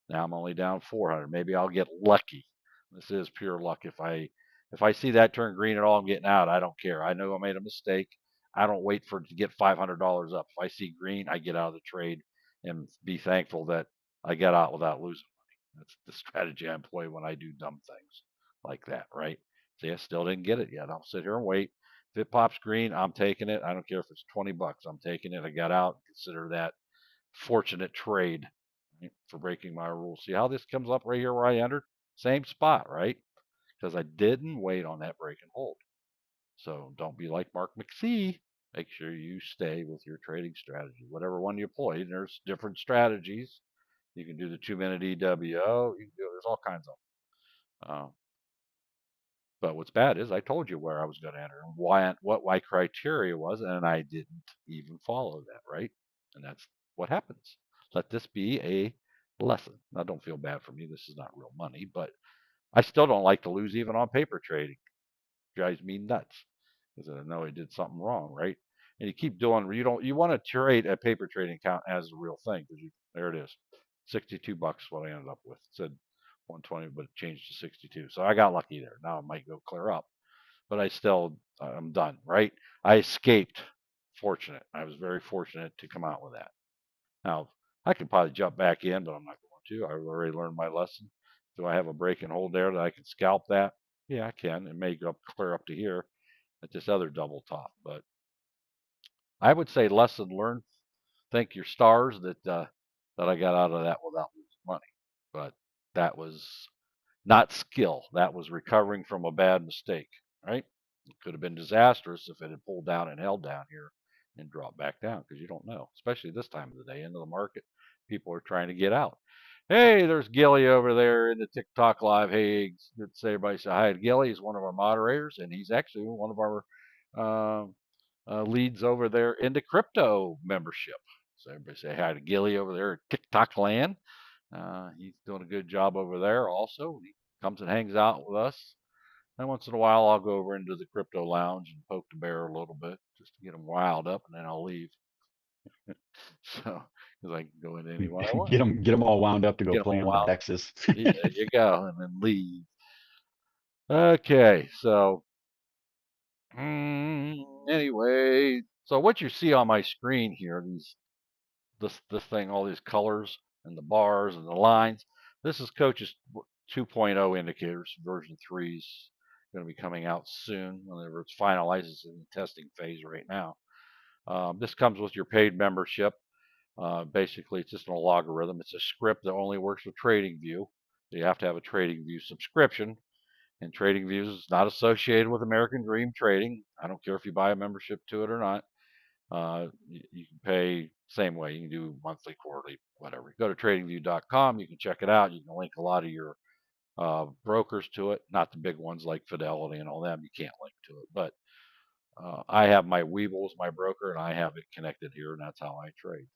now I'm only down 400. Maybe I'll get lucky. This is pure luck. If I see that turn green at all, I'm getting out. I don't care. I know I made a mistake. I don't wait for it to get $500 up. If I see green, I get out of the trade and be thankful that I get out without losing money. That's the strategy I employ when I do dumb things like that, right? See, I still didn't get it yet. I'll sit here and wait. If it pops green, I'm taking it. I don't care if it's $20. I'm taking it. I got out. Consider that fortunate trade, right, for breaking my rules. See how this comes up right here where I entered? Same spot, right? Because I didn't wait on that break and hold. So don't be like Mark McSee. Make sure you stay with your trading strategy, whatever one you employ. There's different strategies. You can do the 2-minute EWO. You can do, there's all kinds of them. But what's bad is I told you where I was going to enter and why, what my criteria was, and I didn't even follow that, right? And that's what happens. Let this be a lesson. Now, don't feel bad for me. This is not real money, but I still don't like to lose even on paper trading. Drives me nuts because I know I did something wrong, right? And you keep doing. You want to trade a paper trading account as a real thing because there it is, $62 what I ended up with. It said 120, but it changed to 62. So I got lucky there. Now it might go clear up, but I'm done, right? I escaped. Fortunate. I was very fortunate to come out with that. Now I could probably jump back in, but I'm not going to. I've already learned my lesson. Do I have a break and hold there that I can scalp that? Yeah, I can. It may go clear up to here at this other double top, but I would say lesson learned. Thank your stars that I got out of that without losing money. But that was not skill. That was recovering from a bad mistake, right? It could have been disastrous if it had pulled down and held down here and dropped back down because you don't know, especially this time of the day into the market. People are trying to get out. Hey, there's Gilly over there in the TikTok live. Hey, good to say everybody say hi to Gilly. He's one of our moderators, and he's actually one of our leads over there in the crypto membership. So everybody say hi to Gilly over there at TikTok land. He's doing a good job over there also. He comes and hangs out with us. And once in a while, I'll go over into the crypto lounge and poke the bear a little bit just to get him riled up, and then I'll leave. So, because I can go into anyone I want. Get them all wound up to go Get 'em play all on wound the Dexes. Yeah, there you go, and then leave. Okay, so anyway, so what you see on my screen here, this thing, all these colors and the bars and the lines, this is Coach's 2.0 indicators. Version 3 is going to be coming out soon. Whenever it's finalized, it's in the testing phase right now. This comes with your paid membership. Basically, it's just an logarithm. It's a script that only works with TradingView. You have to have a TradingView subscription. And TradingView is not associated with American Dream Trading. I don't care if you buy a membership to it or not. You can pay same way. You can do monthly, quarterly, whatever. Go to tradingview.com. You can check it out. You can link a lot of your brokers to it. Not the big ones like Fidelity and all them. You can't link to it. But I have my Webull as my broker, and I have it connected here, and that's how I trade.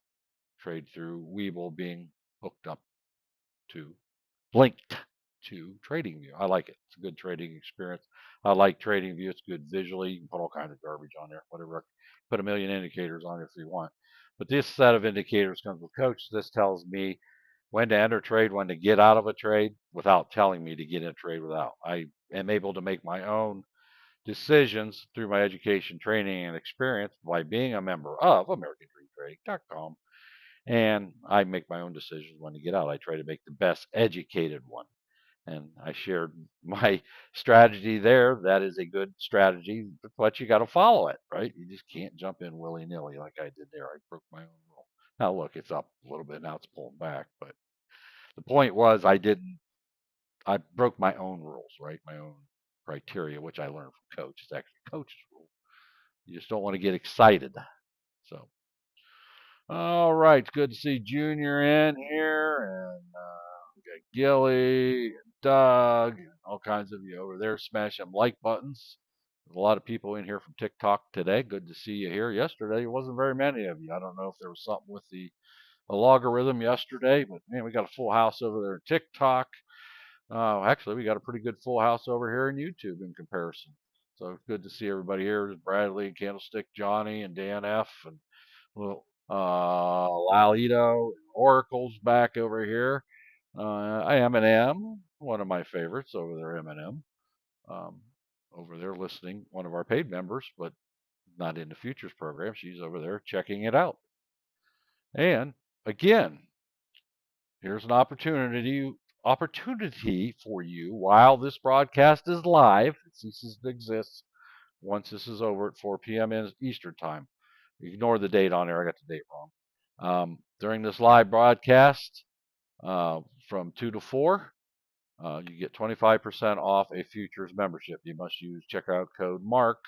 Trade through Webull being hooked up to, linked to TradingView. I like it. It's a good trading experience. I like TradingView. It's good visually. You can put all kinds of garbage on there, whatever. Put a million indicators on it if you want. But this set of indicators comes with Coach. This tells me when to enter a trade, when to get out of a trade without telling me to get in a trade without. I am able to make my own decisions through my education, training, and experience by being a member of AmericanDreamTrading.com. And I make my own decisions when to get out. I try to make the best educated one. And I shared my strategy there. That is a good strategy, but you got to follow it, right? You just can't jump in willy nilly like I did there. I broke my own rule. Now, look, it's up a little bit. Now it's pulling back. But the point was, I broke my own rules, right? My own criteria, which I learned from Coach. It's actually Coach's rule. You just don't want to get excited. So, all right. It's good to see Junior in here. And we got Gilly, and Doug, and all kinds of you over there. Smash them like buttons. There's a lot of people in here from TikTok today. Good to see you here. Yesterday, there wasn't very many of you. I don't know if there was something with the logarithm yesterday, but man, we got a full house over there in TikTok. Actually, we got a pretty good full house over here in YouTube in comparison. So it's good to see everybody here. There's Bradley, Candlestick Johnny, and Dan F. and Lalito, Oracle's back over here. I M&M, one of my favorites over there, M&M, over there listening, one of our paid members, but not in the futures program. She's over there checking it out. And again, here's an opportunity opportunity for you while this broadcast is live. It ceases to exist once this is over at 4 p.m. Eastern time. Ignore the date on there. I got the date wrong. During this live broadcast from 2 to 4, you get 25% off a futures membership. You must use checkout code MARK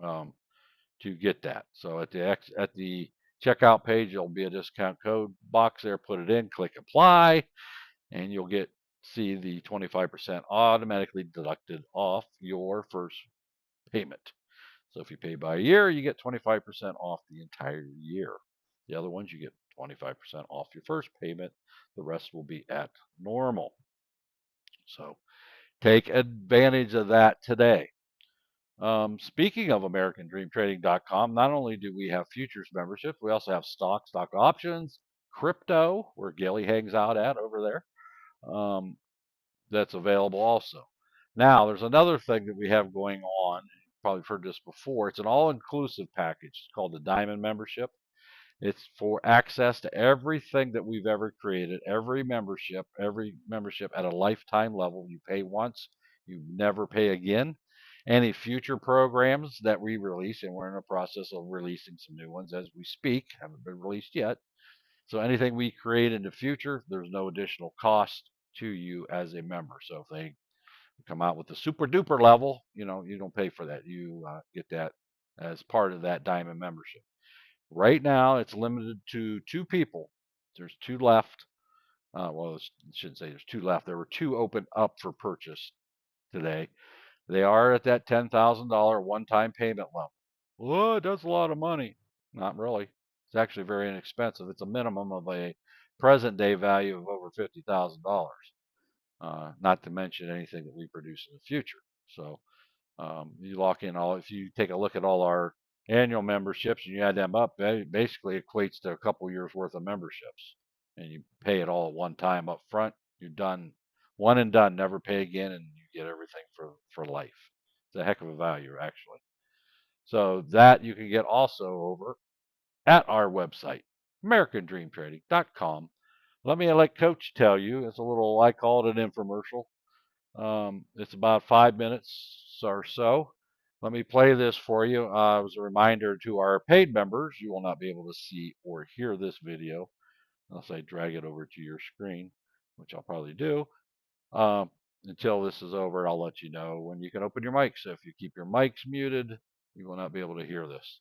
to get that. So at the checkout page, there'll be a discount code box there. Put it in, click apply, and you'll see the 25% automatically deducted off your first payment. So if you pay by a year, you get 25% off the entire year. The other ones, you get 25% off your first payment. The rest will be at normal. So take advantage of that today. Speaking of AmericanDreamTrading.com, not only do we have futures memberships, we also have stock options, crypto, where Gilly hangs out at over there. That's available also. Now, there's another thing that we have going on. You've probably heard this before. It's an all-inclusive package. It's called the Diamond Membership. It's for access to everything that we've ever created, every membership at a lifetime level. You pay once, you never pay again. Any future programs that we release, and we're in the process of releasing some new ones as we speak, haven't been released yet. So anything we create in the future, there's no additional cost to you as a member. So if they come out with the super duper level, you don't pay for that. You get that as part of that Diamond membership. Right now, it's limited to 2 people. There's 2 left. Well, I shouldn't say there's 2 left. There were 2 open up for purchase today. They are at that $10,000 one-time payment level. Oh, that's a lot of money. Not really. It's actually very inexpensive. It's a minimum of a present-day value of over $50,000. Not to mention anything that we produce in the future. So you lock in if you take a look at all our annual memberships and you add them up, it basically equates to a couple years worth of memberships. And you pay it all at one time up front. You're done. One and done, never pay again, and you get everything for life. It's a heck of a value, actually. So that you can get also over at our website, AmericanDreamTrading.com. Let Coach tell you. It's a little, I call it an infomercial. It's about 5 minutes or so. Let me play this for you. As a reminder to our paid members, you will not be able to see or hear this video unless I drag it over to your screen, which I'll probably do. Until this is over, I'll let you know when you can open your mics. So if you keep your mics muted, you will not be able to hear this.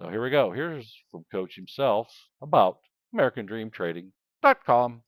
So here we go. Here's from Coach himself about AmericanDreamTrading.com.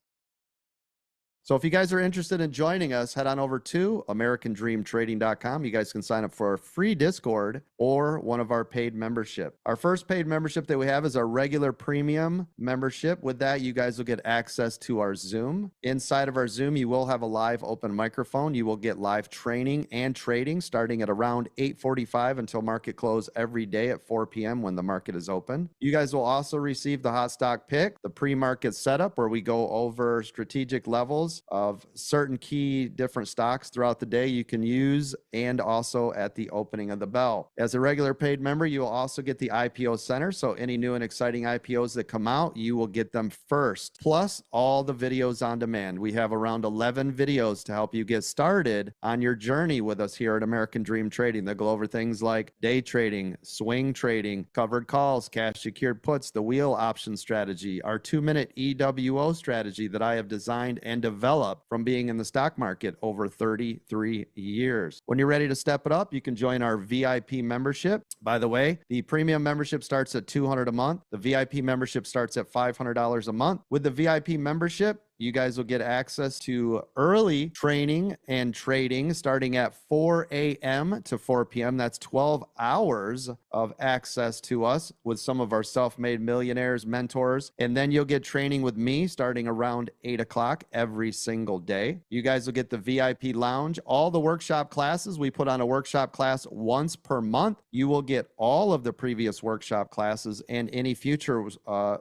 So if you guys are interested in joining us, head on over to AmericanDreamTrading.com. You guys can sign up for a free Discord or one of our paid membership. Our first paid membership that we have is our regular premium membership. With that, you guys will get access to our Zoom. Inside of our Zoom, you will have a live open microphone. You will get live training and trading starting at around 8:45 until market close every day at 4 p.m. when the market is open. You guys will also receive the hot stock pick, the pre-market setup where we go over strategic levels of certain key different stocks throughout the day you can use, and also at the opening of the bell. As a regular paid member, you will also get the IPO Center. So any new and exciting IPOs that come out, you will get them first. Plus all the videos on demand. We have around 11 videos to help you get started on your journey with us here at American Dream Trading. They'll go over things like day trading, swing trading, covered calls, cash secured puts, the wheel option strategy, our 2-minute EWO strategy that I have designed and developed from being in the stock market over 33 years. When you're ready to step it up, you can join our VIP membership. By the way, the premium membership starts at $200 a month. The VIP membership starts at $500 a month. With the VIP membership, you guys will get access to early training and trading starting at 4 a.m. to 4 p.m. That's 12 hours of access to us with some of our self-made millionaires, mentors. And then you'll get training with me starting around 8 o'clock every single day. You guys will get the VIP lounge, all the workshop classes. We put on a workshop class once per month. You will get all of the previous workshop classes and any future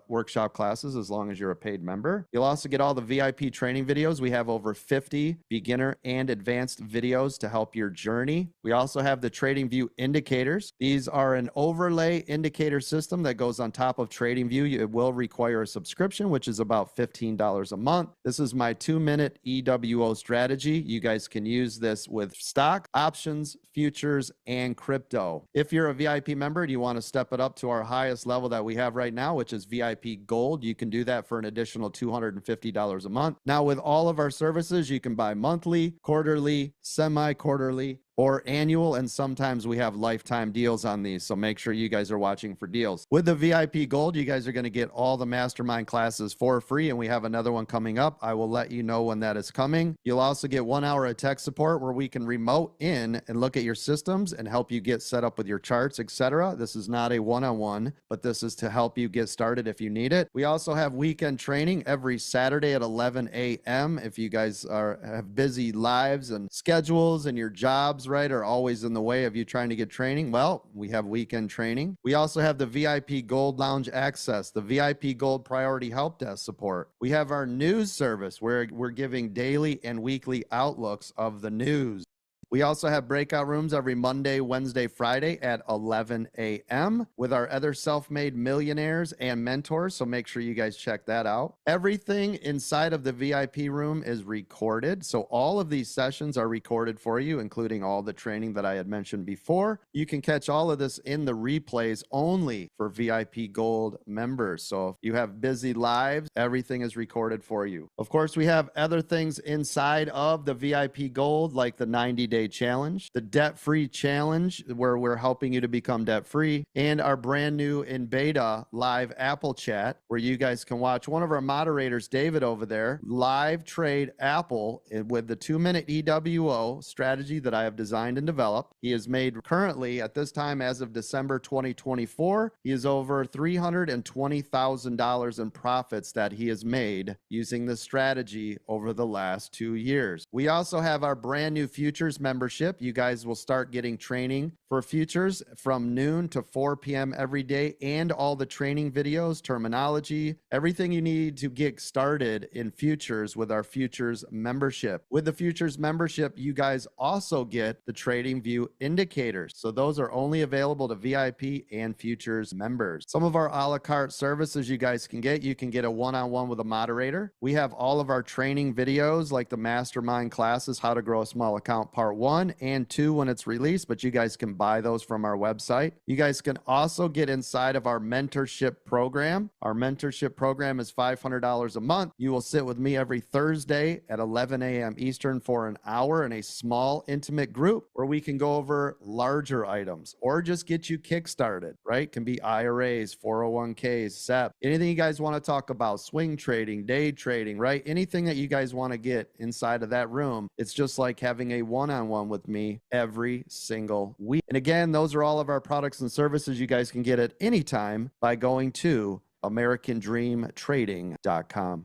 workshop classes as long as you're a paid member. You'll also get all the VIP training videos, we have over 50 beginner and advanced videos to help your journey. We also have the TradingView indicators. These are an overlay indicator system that goes on top of TradingView. It will require a subscription, which is about $15 a month. This is my 2-minute EWO strategy. You guys can use this with stock, options, futures, and crypto. If you're a VIP member and you want to step it up to our highest level that we have right now, which is VIP Gold, you can do that for an additional $250 a month. Now, with all of our services, you can buy monthly, quarterly, semi-quarterly, or annual, and sometimes we have lifetime deals on these, so make sure you guys are watching for deals. With the VIP Gold, you guys are going to get all the mastermind classes for free, and we have another one coming up. I will let you know when that is coming. You'll also get 1 hour of tech support where we can remote in and look at your systems and help you get set up with your charts, etc. This is not a one-on-one, but this is to help you get started if you need it. We also have weekend training every Saturday at 11 a.m. If you guys have busy lives and schedules and your jobs, right, are always in the way of you trying to get training, well, we have weekend training. We also have the VIP Gold Lounge access, the VIP Gold Priority Help Desk support. We have our news service where we're giving daily and weekly outlooks of the news. We also have breakout rooms every Monday, Wednesday, Friday at 11 a.m. with our other self-made millionaires and mentors, so make sure you guys check that out. Everything inside of the VIP room is recorded, so all of these sessions are recorded for you, including all the training that I had mentioned before. You can catch all of this in the replays only for VIP Gold members, so if you have busy lives, everything is recorded for you. Of course, we have other things inside of the VIP Gold, like the 90-day challenge, the debt-free challenge, where we're helping you to become debt-free, and our brand new in beta live Apple chat, where you guys can watch one of our moderators, David over there, live trade Apple with the 2-minute EWO strategy that I have designed and developed. He has made currently at this time, as of December 2024, he is over $320,000 in profits that he has made using this strategy over the last 2 years. We also have our brand new futures membership. You guys will start getting training for futures from noon to 4 p.m. every day, and all the training videos, terminology, everything you need to get started in futures with our futures membership. With the futures membership, you guys also get the TradingView indicators. So those are only available to VIP and futures members. Some of our a la carte services you guys can get. You can get a one-on-one with a moderator. We have all of our training videos, like the mastermind classes, how to grow a small account part 1 and 2 when it's released, but you guys can buy those from our website. You guys can also get inside of our mentorship program. Our mentorship program is $500 a month. You will sit with me every Thursday at 11 a.m. Eastern for an hour in a small, intimate group where we can go over larger items or just get you kickstarted, right? Can be IRAs, 401ks, SEP, anything you guys want to talk about, swing trading, day trading, right? Anything that you guys want to get inside of that room. It's just like having a one-on-one with me every single week. And again, those are all of our products and services you guys can get at any time by going to AmericanDreamTrading.com.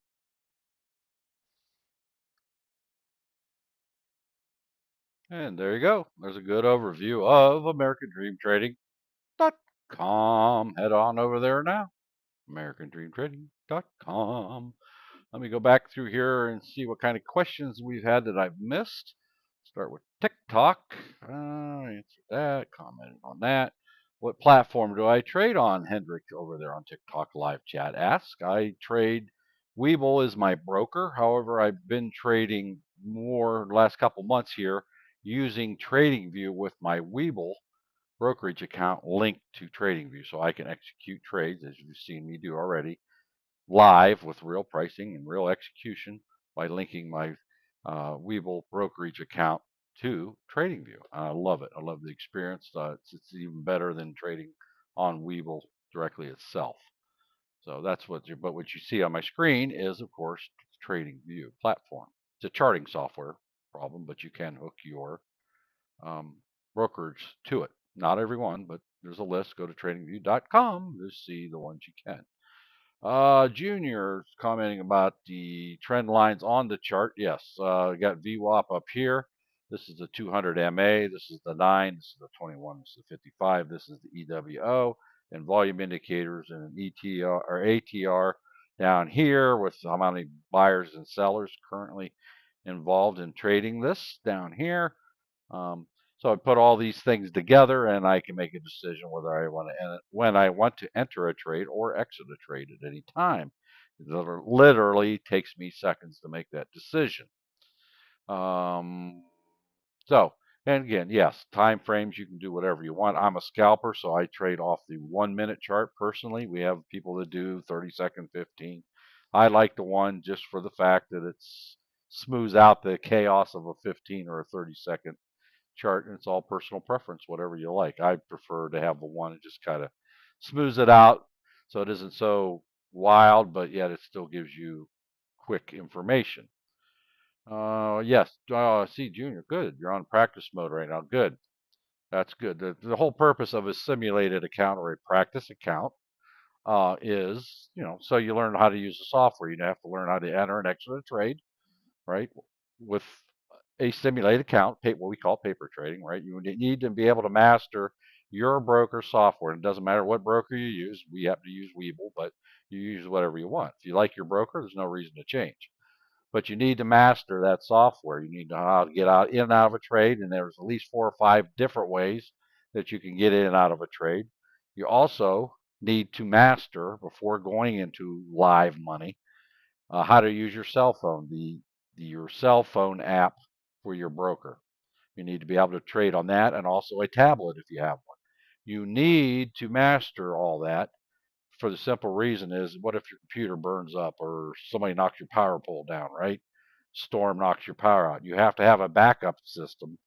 And there you go. There's a good overview of AmericanDreamTrading.com. Head on over there now. AmericanDreamTrading.com. Let me go back through here and see what kind of questions we've had that I've missed. Start with TikTok. Answer that. Commented on that. What platform do I trade on? Hendrik over there on TikTok live chat asks. I trade. Webull is my broker. However, I've been trading more last couple months here using TradingView with my Webull brokerage account linked to TradingView, so I can execute trades, as you've seen me do already, live with real pricing and real execution by linking my Webull brokerage account to TradingView. I love it. I love the experience. It's even better than trading on Webull directly itself. So that's what you see on my screen is, of course, TradingView platform. It's a charting software problem, but you can hook your brokerage to it. Not everyone, but there's a list. Go to tradingview.com to see the ones you can. Junior's commenting about the trend lines on the chart. Yes, we got VWAP up here. This is the 200 MA. This is the 9. This is the 21. This is the 55. This is the EWO and volume indicators and an ETR or ATR. down here with how many buyers and sellers currently involved in trading this down here. So I put all these things together, and I can make a decision whether I want to when I want to enter a trade or exit a trade at any time. It literally takes me seconds to make that decision. So, and again, yes, time frames, you can do whatever you want. I'm a scalper, so I trade off the 1 minute chart personally. We have people that do 30-second, 15. I like the one just for the fact that it's smooths out the chaos of a 15 or a 30-second chart, and it's all personal preference, whatever you like. I prefer to have the one that just kind of smooths it out so it isn't so wild, but yet it still gives you quick information. Yes. See, Junior, good. You're on practice mode right now. Good. That's good. The whole purpose of a simulated account or a practice account is, so you learn how to use the software. You have to learn how to enter and exit a trade, right? With a simulated account, what we call paper trading, right? You need to be able to master your broker software. It doesn't matter what broker you use. We happen to use Webull, but you use whatever you want. If you like your broker, there's no reason to change. But you need to master that software. You need to know how to get in and out of a trade, and there's at least 4 or 5 different ways that you can get in and out of a trade. You also need to master, before going into live money, how to use your cell phone, your cell phone app for your broker. You need to be able to trade on that, and also a tablet if you have one. You need to master all that for the simple reason is, what if your computer burns up or somebody knocks your power pole down, right? Storm knocks your power out. You have to have a backup system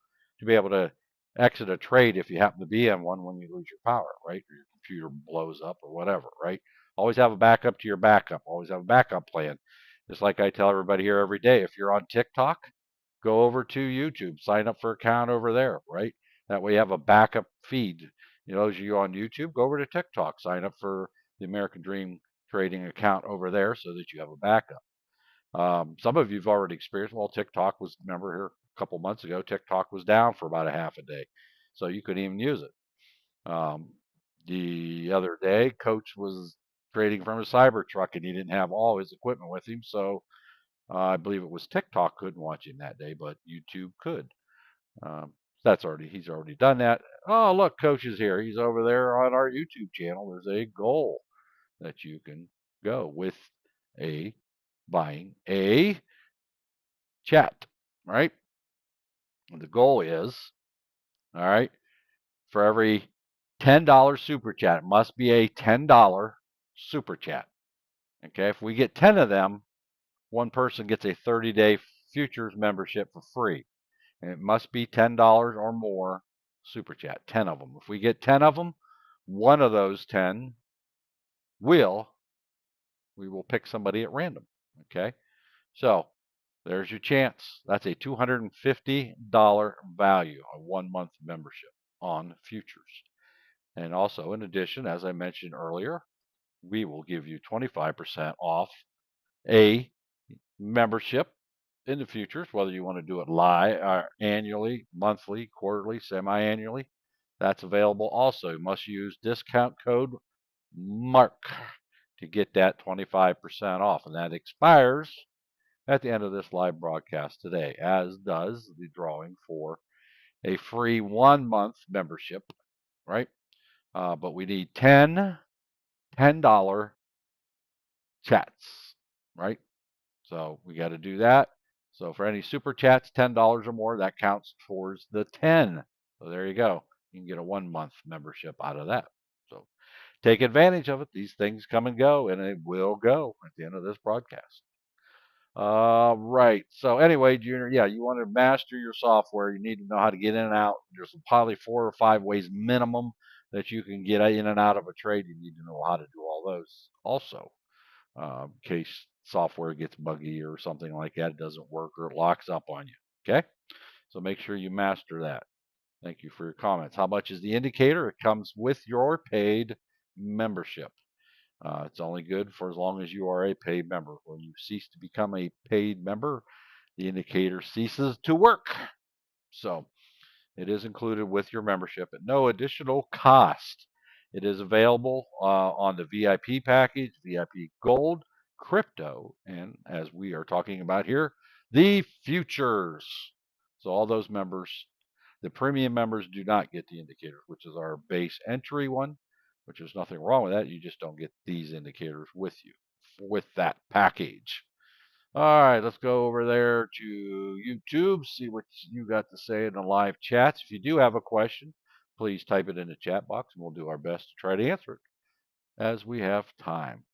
to be able to exit a trade if you happen to be in one when you lose your power, right? Or your computer blows up or whatever, right? Always have a backup to your backup. Always have a backup plan. Just like I tell everybody here every day, if you're on TikTok, go over to YouTube, sign up for an account over there, right? That way you have a backup feed. Those of you on YouTube, go over to TikTok, sign up for the American Dream trading account over there so that you have a backup. Some of you've already experienced, well, TikTok was, remember here a couple months ago, TikTok was down for about a half a day. So you couldn't even use it. The other day, Coach was trading from a Cybertruck and he didn't have all his equipment with him. So I believe it was TikTok couldn't watch him that day, but YouTube could. He's already done that. Oh, look, Coach is here. He's over there on our YouTube channel. There's a goal that you can go with buying a chat, right? And the goal is, all right, for every $10 super chat, it must be a $10 super chat. Okay, if we get 10 of them, one person gets a 30-day futures membership for free. And it must be $10 or more super chat, 10 of them. If we get 10 of them, one of those 10 we will pick somebody at random. Okay, so there's your chance. That's a $250 value, a 1-month membership on futures. And also, in addition, as I mentioned earlier, we will give you 25% off a membership in the futures, whether you want to do it annually, monthly, quarterly, semi-annually. That's available also. You must use discount code MARK to get that 25% off, and that expires at the end of this live broadcast today, as does the drawing for a free 1-month membership, right? But we need $10 chats, right? So we got to do that. So for any super chats, $10 or more, that counts towards the 10. So there you go. You can get a 1-month membership out of that. So take advantage of it. These things come and go, and it will go at the end of this broadcast. Right. So anyway, Junior, yeah, you want to master your software. You need to know how to get in and out. There's probably 4 or 5 ways minimum that you can get in and out of a trade. You need to know how to do all those also, in case software gets buggy or something like that. It doesn't work or it locks up on you. Okay. So make sure you master that. Thank you for your comments. How much is the indicator? It comes with your paid membership. It's only good for as long as you are a paid member. When you cease to become a paid member, the indicator ceases to work. So it is included with your membership at no additional cost. It is available on the VIP package, VIP Gold, crypto. And as we are talking about here, the futures. So all those members, the premium members do not get the indicators, which is our base entry one, which is nothing wrong with that. You just don't get these indicators with you, with that package. All right, let's go over there to YouTube, see what you got to say in the live chats. If you do have a question, please type it in the chat box, and we'll do our best to try to answer it as we have time.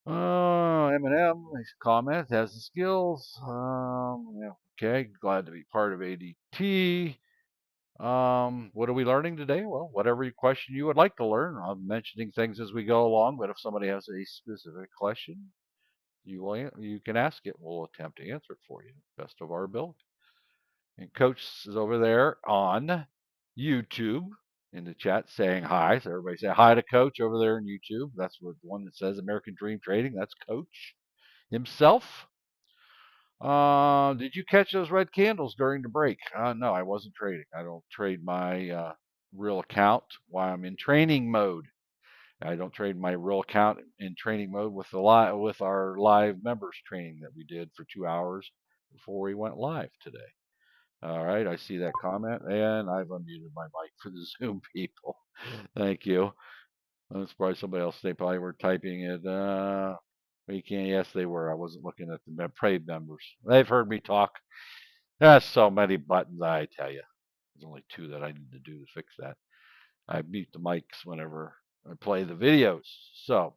Eminem, his comment has the skills. Yeah, okay, glad to be part of ADT. What are we learning today? Well, whatever question you would like to learn. I'm mentioning things as we go along, but if somebody has a specific question, you can ask it. We'll attempt to answer it for you, best of our ability. And Coach is over there on YouTube in the chat saying hi. So everybody say hi to Coach over there on YouTube. That's what the one that says American Dream Trading. That's Coach himself. Did you catch those red candles during the break? No, I wasn't trading. I don't trade my real account while I'm in training mode. I don't trade my real account in training mode with our live members training that we did for 2 hours before we went live today. All right, I see that comment, and I've unmuted my mic for the Zoom people. Thank you. I'm surprised somebody else. They probably were typing it. We can't. Yes, they were. I wasn't looking at the paid members. They've heard me talk. There's so many buttons. I tell you, there's only 2 that I need to do to fix that. I mute the mics whenever I play the videos. So,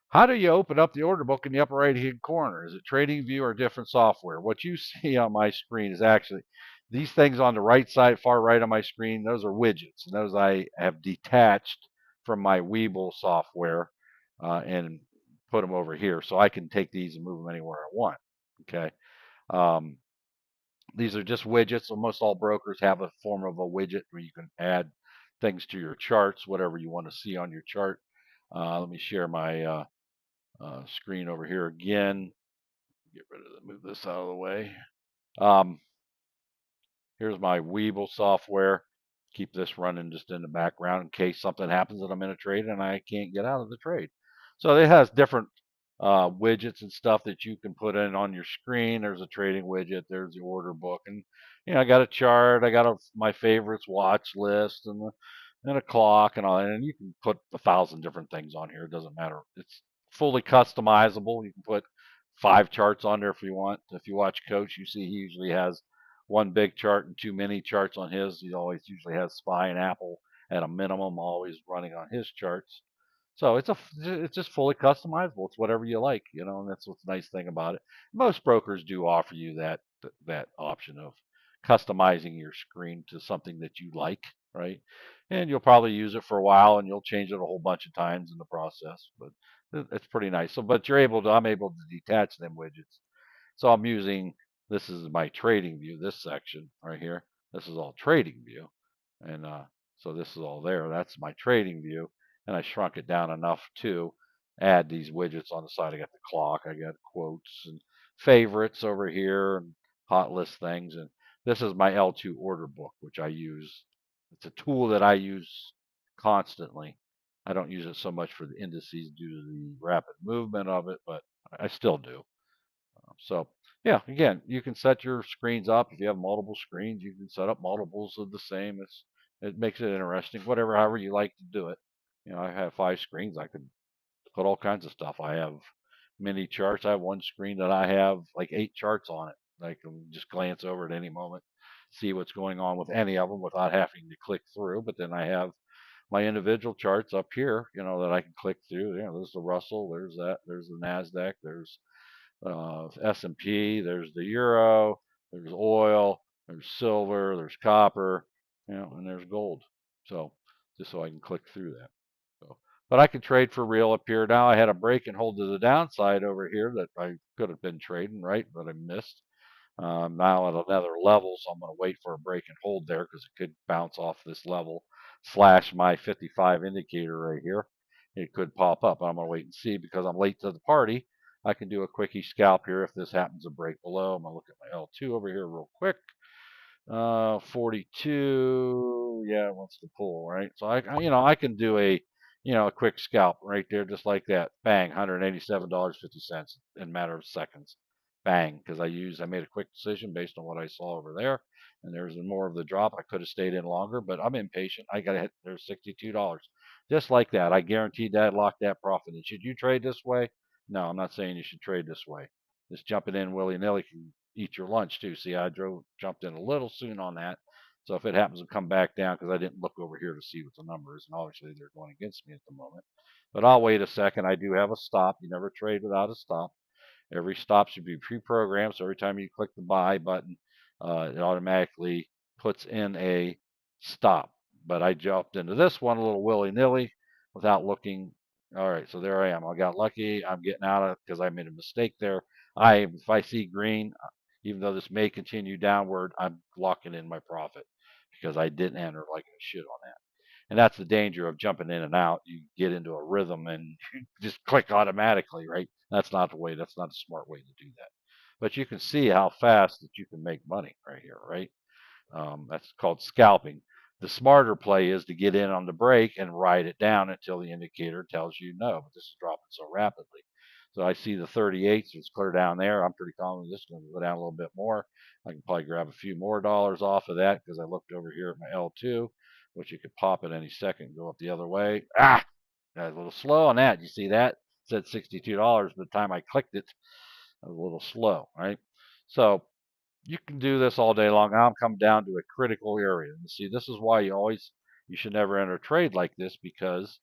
how do you open up the order book in the upper right hand corner? Is it TradingView or different software? What you see on my screen is actually these things on the right side, far right on my screen, those are widgets. And those I have detached from my Webull software and put them over here. So I can take these and move them anywhere I want. Okay. These are just widgets. So most all brokers have a form of a widget where you can add things to your charts, whatever you want to see on your chart. Let me share my screen over here again. Get rid of the, move this out of the way. Here's my Webull software. Keep this running just in the background in case something happens that I'm in a trade and I can't get out of the trade. So it has different widgets and stuff that you can put in on your screen. There's a trading widget. There's the order book, and I got a chart. I got my favorites watch list and a clock and all. And you can put 1,000 different things on here. It doesn't matter. It's fully customizable. You can put 5 charts on there if you want. If you watch Coach, you see he usually has 1 big chart and 2 mini charts on his. He always usually has SPY and Apple at a minimum, always running on his charts. So it's just fully customizable. It's whatever you like, and that's what's the nice thing about it. Most brokers do offer you that option of customizing your screen to something that you like, right? And you'll probably use it for a while, and you'll change it a whole bunch of times in the process. But it's pretty nice. So, but I'm able to detach them widgets. So I'm using, this is my trading view, this section right here. This is all trading view. And so this is all there. That's my trading view. And I shrunk it down enough to add these widgets on the side. I got the clock, I got quotes and favorites over here and hot list things. And this is my L2 order book, which I use. It's a tool that I use constantly. I don't use it so much for the indices due to the rapid movement of it, but I still do. So yeah, again, you can set your screens up. If you have multiple screens, you can set up multiples of the same. It makes it interesting, however you like to do it. I have 5 screens. I could put all kinds of stuff. I have mini charts. I have 1 screen that I have like 8 charts on it. I can just glance over at any moment, see what's going on with any of them without having to click through. But then I have my individual charts up here, that I can click through. There's the Russell, there's that, there's the NASDAQ, there's S&P, there's the euro, there's oil, there's silver, there's copper, and there's gold. So just so I can click through that. So, but I could trade for real up here. Now I had a break and hold to the downside over here that I could have been trading, right, but I missed. Now at another level, so I'm going to wait for a break and hold there because it could bounce off this level / my 55 indicator right here. It could pop up. I'm going to wait and see because I'm late to the party. I can do a quickie scalp here if this happens to break below. I'm going to look at my L2 over here real quick. 42. Yeah, it wants to pull, right? So I can do a a quick scalp right there, just like that. Bang, $187.50 in a matter of seconds. Bang, because I made a quick decision based on what I saw over there, and there's more of the drop. I could have stayed in longer, but I'm impatient. I got to hit. There's $62, just like that. I guaranteed that, locked that profit. And should you trade this way? No, I'm not saying you should trade this way. Just jumping in willy nilly can eat your lunch too. See, I jumped in a little soon on that. So if it happens to come back down, because I didn't look over here to see what the number is, and obviously they're going against me at the moment. But I'll wait a second. I do have a stop. You never trade without a stop. Every stop should be pre-programmed, so every time you click the buy button, it automatically puts in a stop. But I jumped into this one a little willy-nilly without looking. All right, so there I am. I got lucky. I'm getting out of because I made a mistake there. If I see green, even though this may continue downward, I'm locking in my profit because I didn't enter like I should on that. And that's the danger of jumping in and out. You get into a rhythm and you just click automatically, right? That's not the way. That's not a smart way to do that. But you can see how fast that you can make money right here, right? That's called scalping. The smarter play is to get in on the break and ride it down until the indicator tells you no, but this is dropping so rapidly. So I see the 38s, it's clear down there. I'm pretty confident this is going to go down a little bit more. I can probably grab a few more dollars off of that because I looked over here at my L2, which you could pop at any second and go up the other way. Got a little slow on that. You see that? It said $62. By the time I clicked it, I was a little slow, right? So you can do this all day long. Now I'm coming down to a critical area. And see, this is why you should never enter a trade like this, because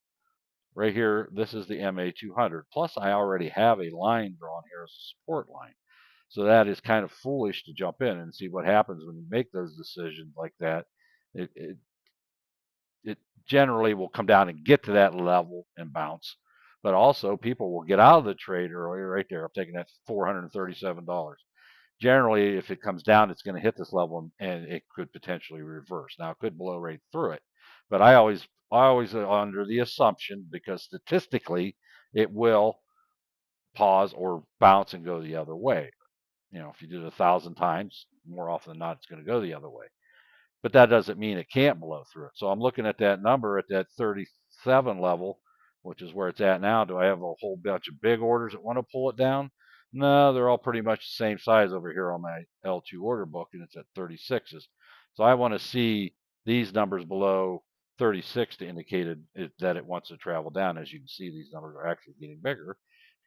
right here, this is the MA200. Plus, I already have a line drawn here as a support line. So that is kind of foolish to jump in and see what happens when you make those decisions like that. It generally will come down and get to that level and bounce. But also, people will get out of the trade early right there. I'm taking that $437. Generally, if it comes down, it's going to hit this level and it could potentially reverse. Now, it could blow right through it, but I always under the assumption, because statistically it will pause or bounce and go the other way. If you did it 1,000 times, more often than not, it's going to go the other way. But that doesn't mean it can't blow through it. So I'm looking at that number at that 37 level, which is where it's at now. Do I have a whole bunch of big orders that want to pull it down? No, they're all pretty much the same size over here on my L2 order book, and it's at 36s. So I want to see these numbers below 36 to indicate that it wants to travel down. As you can see, these numbers are actually getting bigger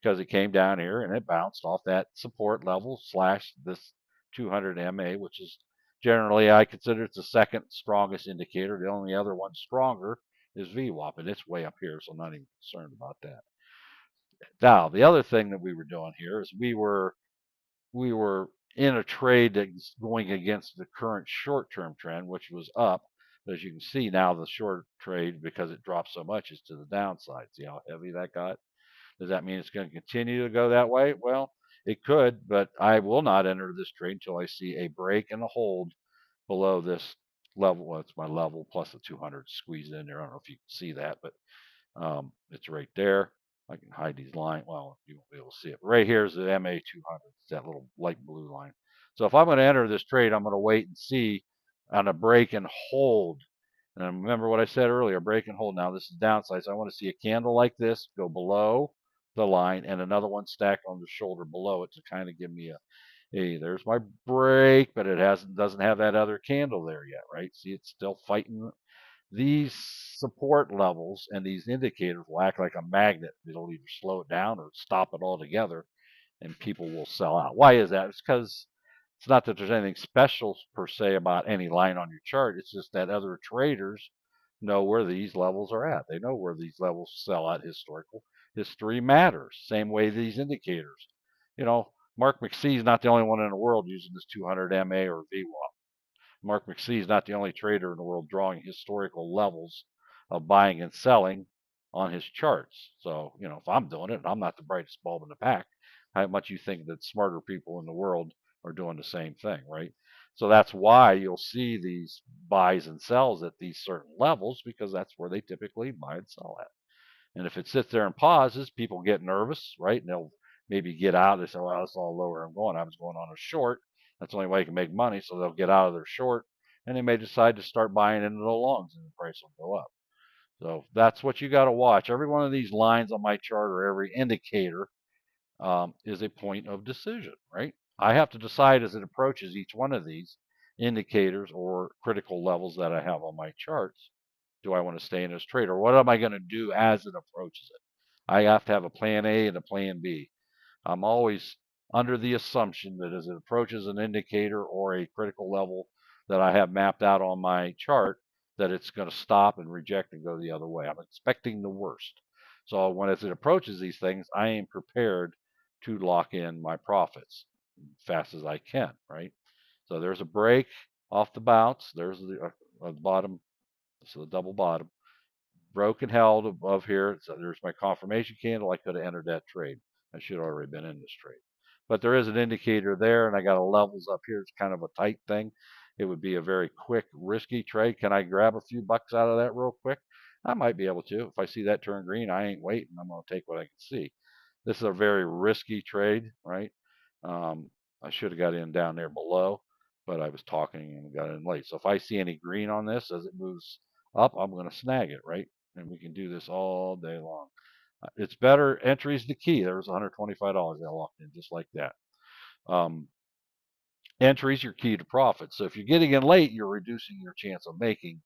because it came down here and it bounced off that support level / this 200 MA, which is generally, I consider it's the second strongest indicator. The only other one stronger is VWAP, and it's way up here, so I'm not even concerned about that. Now, the other thing that we were doing here is we were in a trade that's going against the current short-term trend, which was up. But as you can see now, the short trade, because it dropped so much, is to the downside. See how heavy that got? Does that mean it's going to continue to go that way? Well, it could, but I will not enter this trade until I see a break and a hold below this level. Well, it's my level plus the 200 squeezed in there. I don't know if you can see that, but it's right there. I can hide these lines. Well, you won't be able to see it. But right here is the MA200. It's that little light blue line. So if I'm going to enter this trade, I'm going to wait and see on a break and hold. And remember what I said earlier, break and hold. Now this is downside. So I want to see a candle like this go below the line and another one stacked on the shoulder below it to kind of give me a, hey, there's my break, but it doesn't have that other candle there yet, right? See, it's still fighting. These support levels and these indicators will act like a magnet. It'll either slow it down or stop it altogether, and people will sell out. Why is that? It's because it's not that there's anything special per se about any line on your chart. It's just that other traders know where these levels are at. They know where these levels sell at historical. History matters. Same way these indicators. Mark McSee is not the only one in the world using this 200 MA or VWAP. Mark McSee is not the only trader in the world drawing historical levels of buying and selling on his charts. So, if I'm doing it, I'm not the brightest bulb in the pack. How much you think that smarter people in the world are doing the same thing, right? So that's why you'll see these buys and sells at these certain levels, because that's where they typically buy and sell at. And if it sits there and pauses, people get nervous, right? And they'll maybe get out. They say, well, that's all lower I'm going. I was going on a short. That's the only way I can make money. So they'll get out of their short, and they may decide to start buying into the longs, and the price will go up. So that's what you got to watch. Every one of these lines on my chart or every indicator is a point of decision, right? I have to decide as it approaches each one of these indicators or critical levels that I have on my charts. Do I want to stay in this trade, or what am I going to do as it approaches it? I have to have a plan A and a plan B. I'm always under the assumption that as it approaches an indicator or a critical level that I have mapped out on my chart, that it's going to stop and reject and go the other way. I'm expecting the worst. So when as it approaches these things, I am prepared to lock in my profits as fast as I can, right? So there's a break off the bounce. There's the bottom, so the double bottom. Broken held above here. So there's my confirmation candle. I could have entered that trade. I should have already been in this trade. But there is an indicator there, and I got a levels up here. It's kind of a tight thing. It would be a very quick, risky trade. Can I grab a few bucks out of that real quick? I might be able to. If I see that turn green, I ain't waiting. I'm going to take what I can see. This is a very risky trade, right? I should have got in down there below, but I was talking and got in late. So if I see any green on this as it moves up, I'm going to snag it, right? And we can do this all day long. It's better. Entry's the key. There was $125 I locked in just like that. Entry's your key to profit. So if you're getting in late, you're reducing your chance of making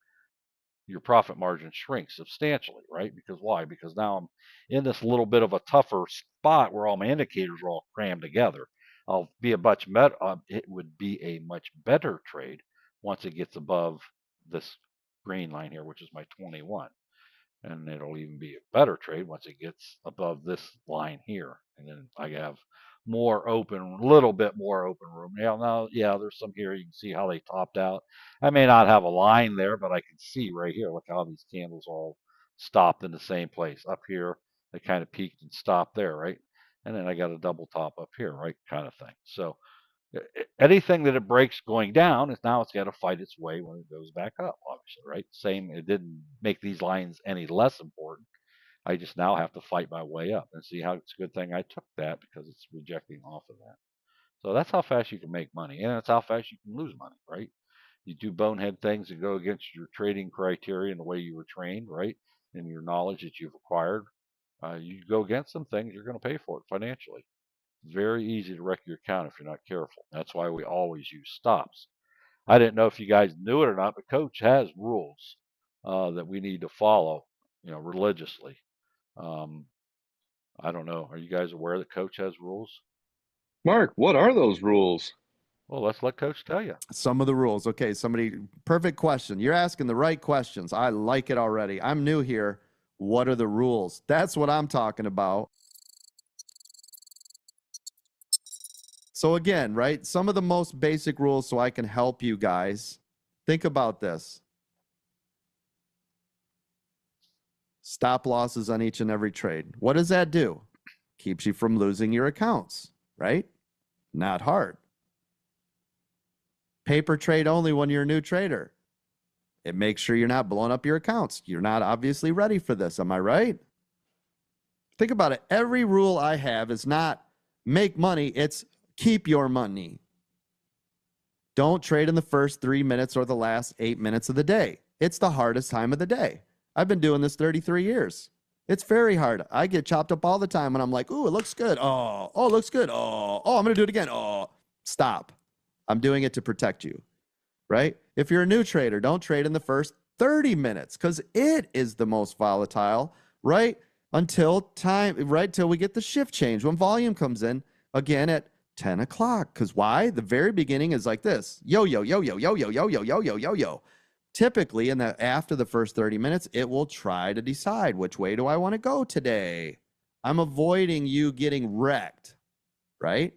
your profit margin shrink substantially, right? Because why? Because now I'm in this little bit of a tougher spot where all my indicators are all crammed together. I'll be a much better. It would be a much better trade once it gets above this green line here, which is my 21. And it'll even be a better trade once it gets above this line here. And then I have more open, a little bit more open room. Now, there's some here. You can see how they topped out. I may not have a line there, but I can see right here. Look how these candles all stopped in the same place. Up here, they kind of peaked and stopped there, right? And then I got a double top up here, right? Kind of thing. So anything that it breaks going down is now it's got to fight its way when it goes back up, obviously, right? Same, it didn't make these lines any less important. I just now have to fight my way up and see how it's a good thing I took that because it's rejecting off of that. So that's how fast you can make money, and that's how fast you can lose money, right? You do bonehead things that go against your trading criteria and the way you were trained, right? And your knowledge that you've acquired. You go against some things, you're going to pay for it financially. Very easy to wreck your account if you're not careful. That's why we always use stops. I didn't know if you guys knew it or not, but Coach has rules that we need to follow, religiously. I don't know. Are you guys aware that Coach has rules? Mark, what are those rules? Well, let's let Coach tell you. Some of the rules. Okay, perfect question. You're asking the right questions. I like it already. I'm new here. What are the rules? That's what I'm talking about. So again, right, some of the most basic rules so I can help you guys. Think about this. Stop losses on each and every trade. What does that do? Keeps you from losing your accounts, right? Not hard. Paper trade only when you're a new trader. It makes sure you're not blowing up your accounts. You're not obviously ready for this, am I right? Think about it. Every rule I have is not make money, it's keep your money. Don't trade in the first 3 minutes or the last 8 minutes of the day. It's the hardest time of the day. I've been doing this 33 years. It's very hard. I get chopped up all the time and I'm like, ooh, it looks good. Oh, it looks good. Oh, I'm going to do it again. Oh, stop. I'm doing it to protect you, right? If you're a new trader, don't trade in the first 30 minutes because it is the most volatile, right? Until we get the shift change when volume comes in again at 10 o'clock. Because why? The very beginning is like this. Yo, yo, yo, yo, yo, yo, yo, yo, yo, yo, yo, yo. Typically, after the first 30 minutes, it will try to decide which way do I want to go today. I'm avoiding you getting wrecked, right?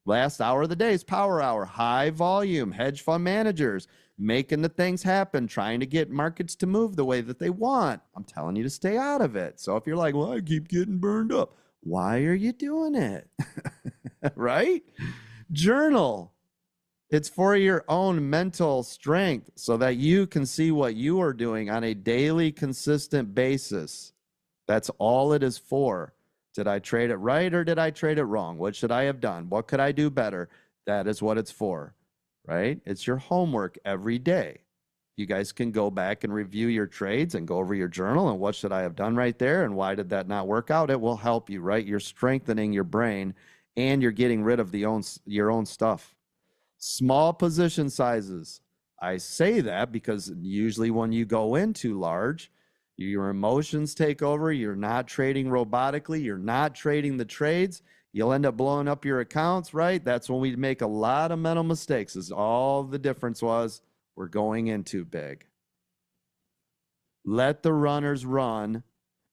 Last hour of the day is power hour, high volume, hedge fund managers making the things happen, trying to get markets to move the way that they want. I'm telling you to stay out of it. So if you're like, well, I keep getting burned up, why are you doing it? Right? Journal. It's for your own mental strength so that you can see what you are doing on a daily, consistent basis. That's all it is for. Did I trade it right or did I trade it wrong? What should I have done? What could I do better? That is what it's for, right? It's your homework every day. You guys can go back and review your trades and go over your journal and what should I have done right there and why did that not work out? It will help you, right? You're strengthening your brain and you're getting rid of your own stuff. Small position sizes. I say that because usually when you go in too large, your emotions take over. You're not trading robotically. You're not trading the trades. You'll end up blowing up your accounts, right? That's when we make a lot of mental mistakes, is all the difference was we're going in too big. Let the runners run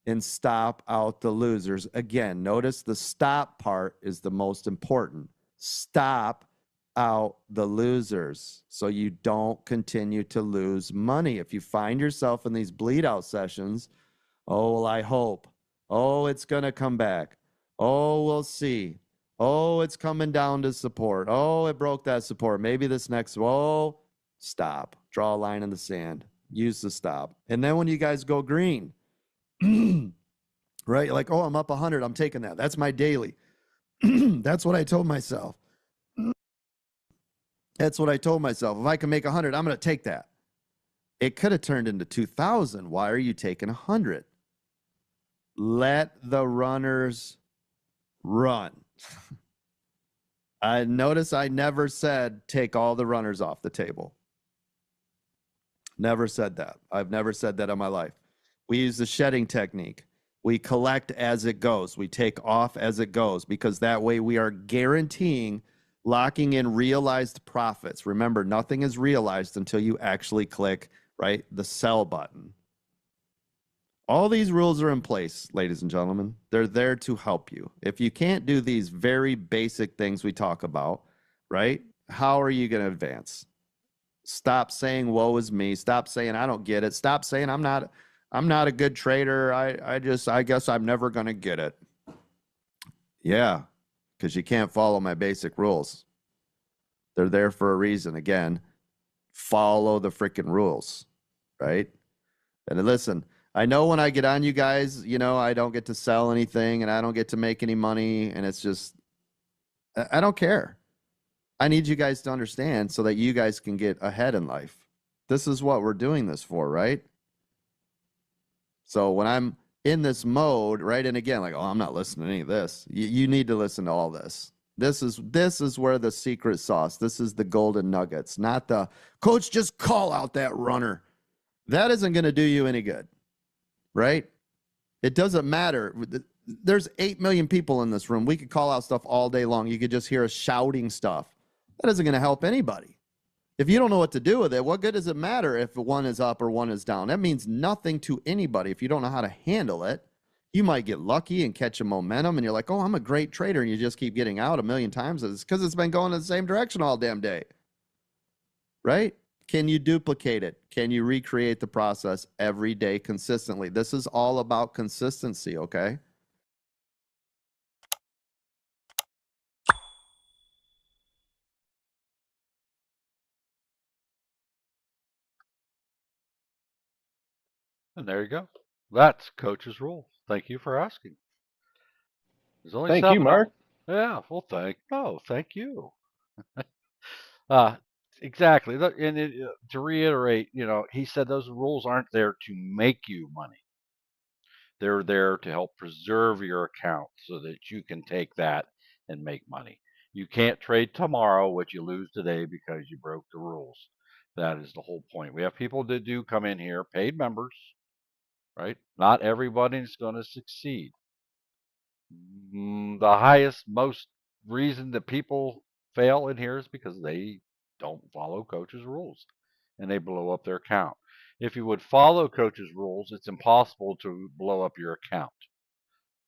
and stop out the losers. Again, notice the stop part is the most important. Stop out the losers so you don't continue to lose money. If you find yourself in these bleed out sessions, oh, well, I hope. Oh, it's going to come back. Oh, we'll see. Oh, it's coming down to support. Oh, it broke that support. Maybe this next, oh, stop. Draw a line in the sand. Use the stop. And then when you guys go green, right? Like, oh, I'm up 100. I'm taking that. That's my daily. That's what I told myself. That's what I told myself. If I can make 100, I'm going to take that. It could have turned into 2,000. Why are you taking 100? Let the runners run. I notice I never said take all the runners off the table. Never said that. I've never said that in my life. We use the shedding technique. We collect as it goes. We take off as it goes because that way we are guaranteeing locking in realized profits. Remember, nothing is realized until you actually click, right, the sell button. All these rules are in place, ladies and gentlemen. They're there to help you. If you can't do these very basic things we talk about, right, how are you going to advance? Stop saying, woe is me. Stop saying, I don't get it. Stop saying, I'm not a good trader. I guess I'm never going to get it. Yeah, because you can't follow my basic rules. They're there for a reason. Again, follow the freaking rules, right? And listen, I know when I get on you guys, you know, I don't get to sell anything and I don't get to make any money. And it's just, I don't care. I need you guys to understand so that you guys can get ahead in life. This is what we're doing this for, right? So when I'm in this mode, right? And again, like, oh, I'm not listening to any of this. You need to listen to all this. This is where the secret sauce, this is the golden nuggets, not the coach, just call out that runner. That isn't going to do you any good, right? It doesn't matter. There's 8 million people in this room. We could call out stuff all day long. You could just hear us shouting stuff. That isn't going to help anybody. If you don't know what to do with it, what good does it matter if one is up or one is down? That means nothing to anybody if you don't know how to handle it. You might get lucky and catch a momentum and you're like, oh, I'm a great trader, and you just keep getting out a million times. It's because it's been going in the same direction all damn day, right? Can you duplicate it? Can you recreate the process every day consistently? This is all about consistency, okay? And there you go. That's Coach's rule. Thank you for asking. There's only Thank you, 7 Mark. Yeah, well, thank you. Exactly. And to reiterate, you know, he said those rules aren't there to make you money. They're there to help preserve your account so that you can take that and make money. You can't trade tomorrow what you lose today because you broke the rules. That is the whole point. We have people that do come in here, paid members, right? Not everybody's going to succeed. The highest, most reason that people fail in here is because they don't follow Coach's rules and they blow up their account. If you would follow Coach's rules, it's impossible to blow up your account.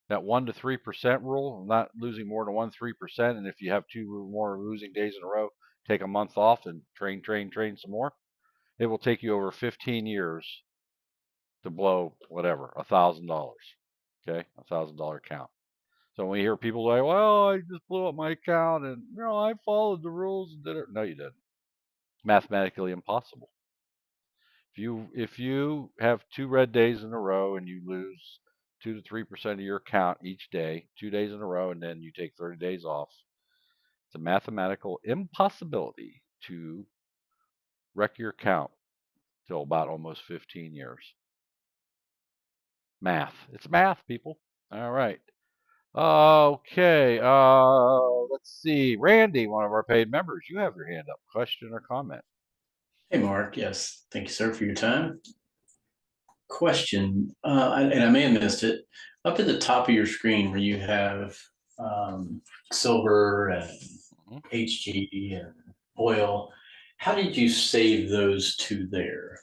That 1 to 3% rule, not losing more than 3%, and if you have 2 more losing days in a row, take a month off and train some more. It will take you over 15 years to blow whatever, $1,000. Okay, $1,000 account. So when we hear people like, well, I just blew up my account and, you know, I followed the rules and did it. No, you didn't. It's mathematically impossible. If you have 2 red days in a row and you lose 2 to 3% of your account each day, 2 days in a row, and then you take 30 days off, it's a mathematical impossibility to wreck your account, till about almost 15 years. Math. It's math, people. All right. Okay. Let's see. Randy, one of our paid members, you have your hand up. Question or comment? Hey, Mark. Yes. Thank you, sir, for your time. Question, and I may have missed it. Up at the top of your screen where you have silver and HG and oil, how did you save those to there?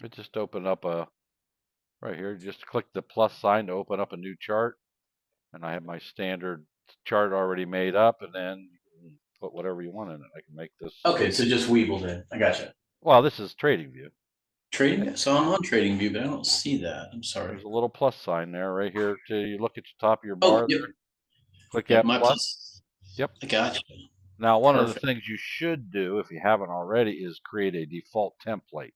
It just opened up right here. Just click the plus sign to open up a new chart. And I have my standard chart already made up, and then you can put whatever you want in it. I can make this. Okay, so just Weeble then. I gotcha. Well, this is TradingView. Trading. So I'm on TradingView, but I don't see that. I'm sorry. There's a little plus sign there right here. You look at the top of your Oh, bar yep. there. Click Yep, that my plus. plus. Yep. I gotcha. Now, one of the Perfect. things you should do, if you haven't already, is create a default template.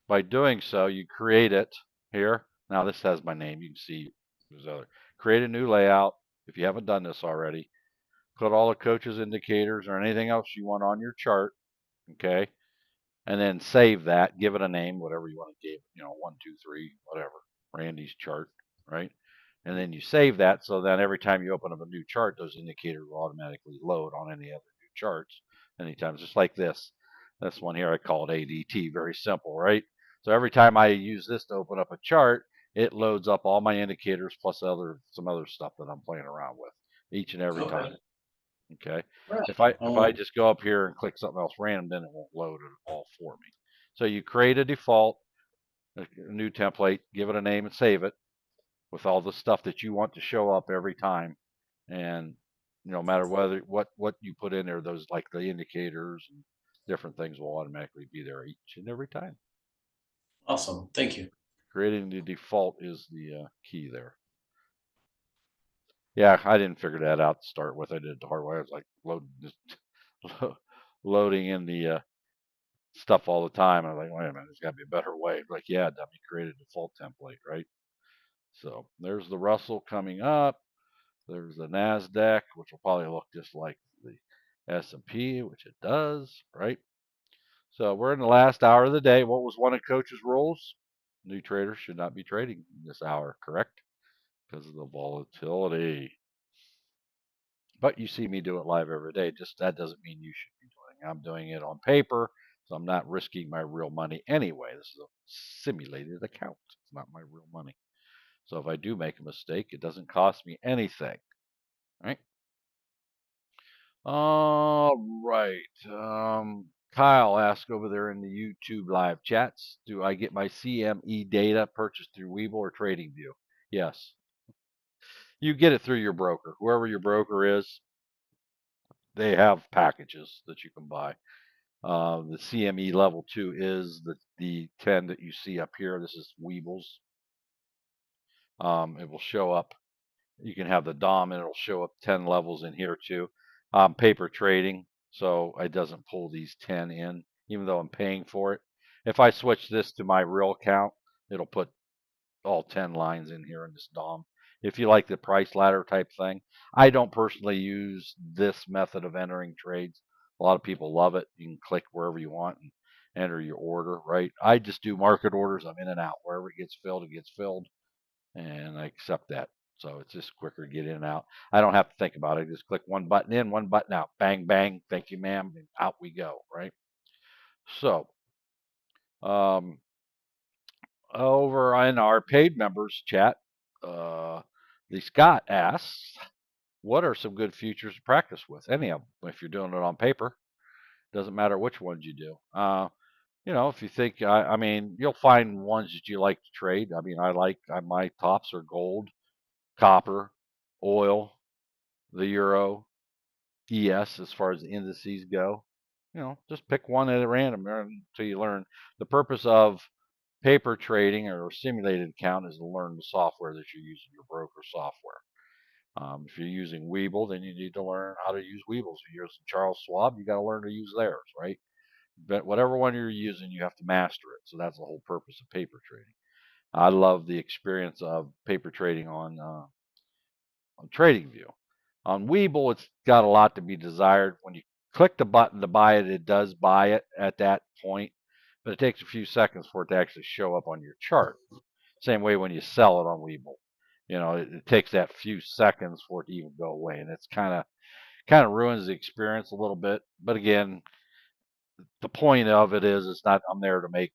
By doing so, you create it here. Now, this has my name. You can see there's other. Create a new layout if you haven't done this already. Put all the coaches indicators or anything else you want on your chart, okay? And then save that, give it a name, whatever you want to give, 1, 2, 3, whatever, Randy's chart, right? And then you save that so that every time you open up a new chart, those indicators will automatically load on any other new charts. Anytime, just like this. This one here, I call it ADT, very simple, right? So every time I use this to open up a chart, it loads up all my indicators plus some other stuff that I'm playing around with each and every time. Okay. Right. If I just go up here and click something else random, then it won't load it all for me. So you create a default, a new template, give it a name and save it with all the stuff that you want to show up every time. And no matter what you put in there, those like the indicators and different things will automatically be there each and every time. Awesome. Thank you. Creating the default is the key there. Yeah, I didn't figure that out to start with. I did it the hard way. I was like loading in the stuff all the time. I was like, wait a minute, there's got to be a better way. Like, yeah, dummy, create a default template, right? So there's the Russell coming up. There's the NASDAQ, which will probably look just like the S&P, which it does, right? So we're in the last hour of the day. What was one of Coach's rules? New traders should not be trading this hour, correct? Because of the volatility. But you see me do it live every day. Just that doesn't mean you should be doing it. I'm doing it on paper, so I'm not risking my real money anyway. This is a simulated account. It's not my real money. So if I do make a mistake, it doesn't cost me anything. Right? All right. Kyle asked over there in the YouTube live chats, do I get my CME data purchased through Webull or TradingView? Yes. You get it through your broker. Whoever your broker is, they have packages that you can buy. The CME level 2 is the 10 that you see up here. This is Webull's. It will show up. You can have the DOM and it'll show up 10 levels in here too. Paper trading, so it doesn't pull these 10 in, even though I'm paying for it. If I switch this to my real account, it'll put all 10 lines in here in this DOM. If you like the price ladder type thing, I don't personally use this method of entering trades. A lot of people love it. You can click wherever you want and enter your order, right? I just do market orders. I'm in and out. Wherever it gets filled, and I accept that. So it's just quicker to get in and out. I don't have to think about it. I just click one button in, one button out. Bang, bang. Thank you, ma'am. And out we go, right? So, over in our paid members chat, the Scott asks, what are some good futures to practice with? Any of them, if you're doing it on paper. Doesn't matter which ones you do. If you think, I mean, you'll find ones that you like to trade. I mean, my tops are gold, copper, oil, the euro, ES as far as the indices go. Just pick one at random until you learn. The purpose of paper trading or simulated account is to learn the software that you're using, your broker software. If you're using Webull, then you need to learn how to use Webull. If you're using Charles Schwab, you got to learn to use theirs, right? But whatever one you're using, you have to master it. So that's the whole purpose of paper trading. I love the experience of paper trading on TradingView. On Webull, it's got a lot to be desired. When you click the button to buy it, it does buy it at that point. but it takes a few seconds for it to actually show up on your chart. Same way when you sell it on Webull. It takes that few seconds for it to even go away, and it's kind of ruins the experience a little bit. But again, the point of it is, it's not I'm there to make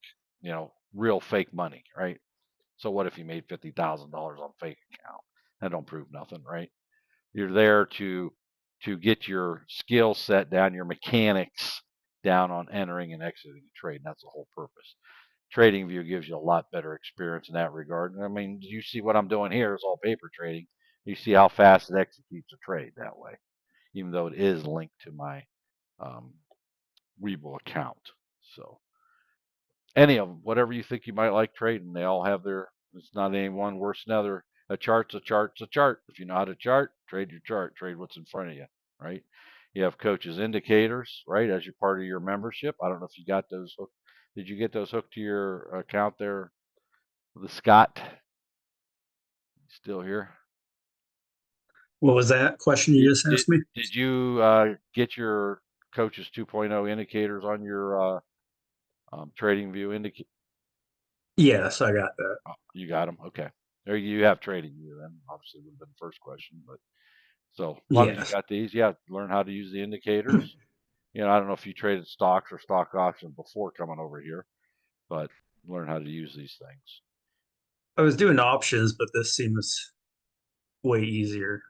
real fake money, right? So what if you made $50,000 on fake account? That don't prove nothing, right? You're there to get your skill set down, your mechanics down on entering and exiting a trade. And that's the whole purpose. TradingView gives you a lot better experience in that regard. I mean, you see what I'm doing here is all paper trading. You see how fast it executes a trade that way, even though it is linked to my Webull account. So any of them, whatever you think you might like trading, they all have it's not any one worse than another. A chart's a chart's a chart. If you know how to chart, trade your chart, trade what's in front of you, right? You have coaches indicators, right, as you're part of your membership. I don't know if you got those hooked. Did you get those hooked to your account there, the Scott? Still here? What was that question you just asked me? Did you get your coaches 2.0 indicators on your TradingView indicator? Yes, I got that. Oh, you got them? Okay. There you have TradingView then. Obviously would have been the first question, but so as long as you Yes. got these, learn how to use the indicators. I don't know if you traded stocks or stock options before coming over here, but learn how to use these things. I was doing options, but this seems way easier.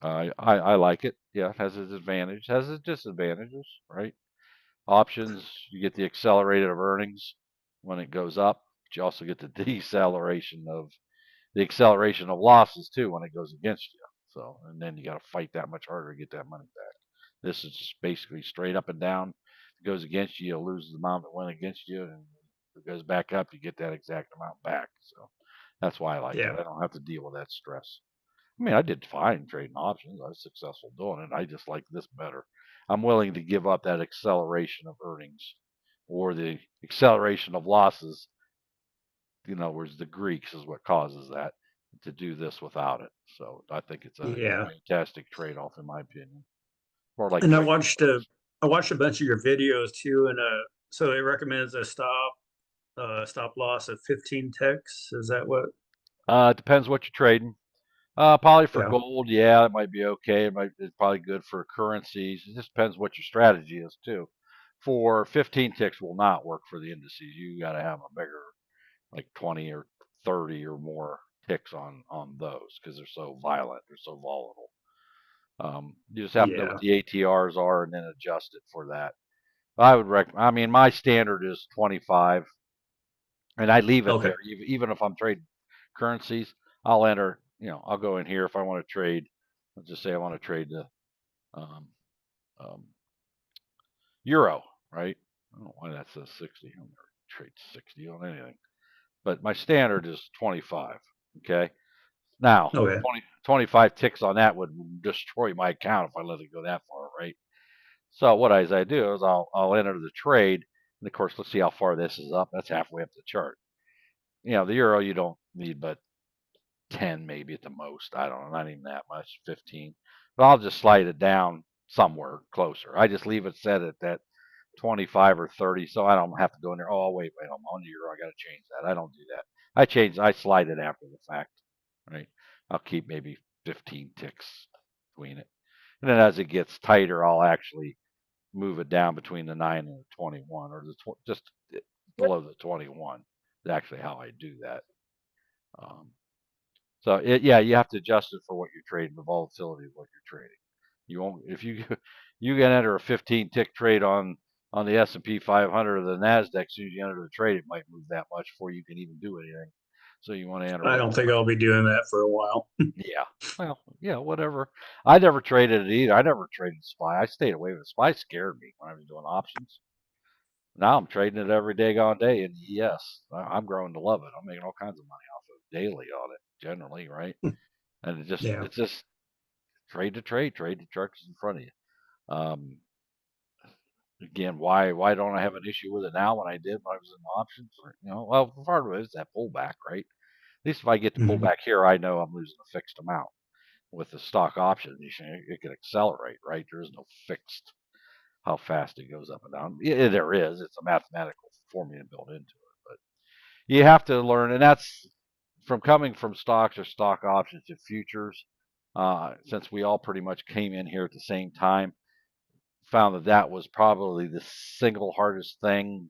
I like it. Yeah, it has its advantages, has its disadvantages, right? Options, you get the accelerated of earnings when it goes up, but you also get the deceleration of the acceleration of losses too when it goes against you. So, and then you got to fight that much harder to get that money back. This is just basically straight up and down. If it goes against you, you'll lose the amount that went against you, and if it goes back up, you get that exact amount back. So that's why I like it. Yeah. I don't have to deal with that stress. I mean, I did fine trading options. I was successful doing it. I just like this better. I'm willing to give up that acceleration of earnings or the acceleration of losses. Whereas the Greeks is what causes that, to do this without it. So I think it's a Yeah. fantastic trade-off in my opinion. Or like And trading stocks. I watched a bunch of your videos too, and so it recommends a stop loss of 15 ticks. Is that what? It depends what you're trading. Probably for Yeah. gold, yeah, it might be okay. It's probably good for currencies. It just depends what your strategy is too. For 15 ticks will not work for the indices. You got to have a bigger, like 20 or 30 or more ticks on those because they're so violent, they're so volatile. You just have to know what Yeah. the ATRs are and then adjust it for that. I would recommend. I mean, my standard is 25, and I leave it Okay. there. Even if I'm trading currencies, I'll enter. I'll go in here if I want to trade. Let's just say I want to trade the um, um, euro, right? I don't know why that says 60. I'm never trade 60 on anything, but my standard is 25. Okay. Now, Okay. 25 ticks on that would destroy my account if I let it go that far, right? So what I do is I'll enter the trade, and of course, let's see how far this is up. That's halfway up the chart. The euro you don't need but 10 maybe at the most. I don't know, not even that much, 15. But I'll just slide it down somewhere closer. I just leave it set at that 25 or 30, so I don't have to go in there. Oh, wait, I'm on the euro. I got to change that. I don't do that. I slide it after the fact, right? I'll keep maybe 15 ticks between it. And then as it gets tighter, I'll actually move it down between the 9 and the 21, or just below the 21 is actually how I do that. So you have to adjust it for what you're trading, the volatility of what you're trading. You won't if you you can enter a 15 tick trade on the S&P 500 or the Nasdaq. As soon as you enter the trade, it might move that much before you can even do anything. So you want to enter I a don't think I'll be doing that for a while. yeah. Well, yeah, whatever. I never traded it either. I never traded SPY. I stayed away from SPY. Scared me when I was doing options. Now I'm trading it every day, all day, and yes, I'm growing to love it. I'm making all kinds of money off of it daily on it, generally, right? And Yeah. it's just trade to trade, trade the trucks in front of you. Um, Again, why don't I have an issue with it now when I did when I was in options? Well, part of it is that pullback, right? At least if I get the Mhm. pullback here, I know I'm losing a fixed amount. With the stock option, it can accelerate, right? There is no fixed how fast it goes up and down. Yeah, there is. It's a mathematical formula built into it. But you have to learn, and that's from coming from stocks or stock options to futures. Since we all pretty much came in here at the same time, found that that was probably the single hardest thing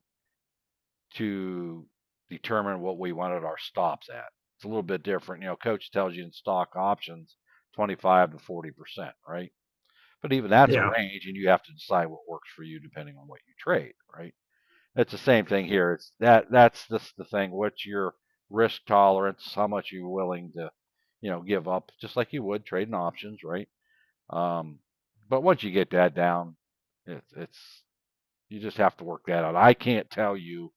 to determine what we wanted our stops at. It's a little bit different. Coach tells you in stock options 25 to 40%, right? But even that's a Yeah. range, and you have to decide what works for you depending on what you trade, right? It's the same thing here. It's that's just the thing. What's your risk tolerance? How much are you willing to, give up? Just like you would trading options, right? But once you get that down, it's you just have to work that out. I can't tell you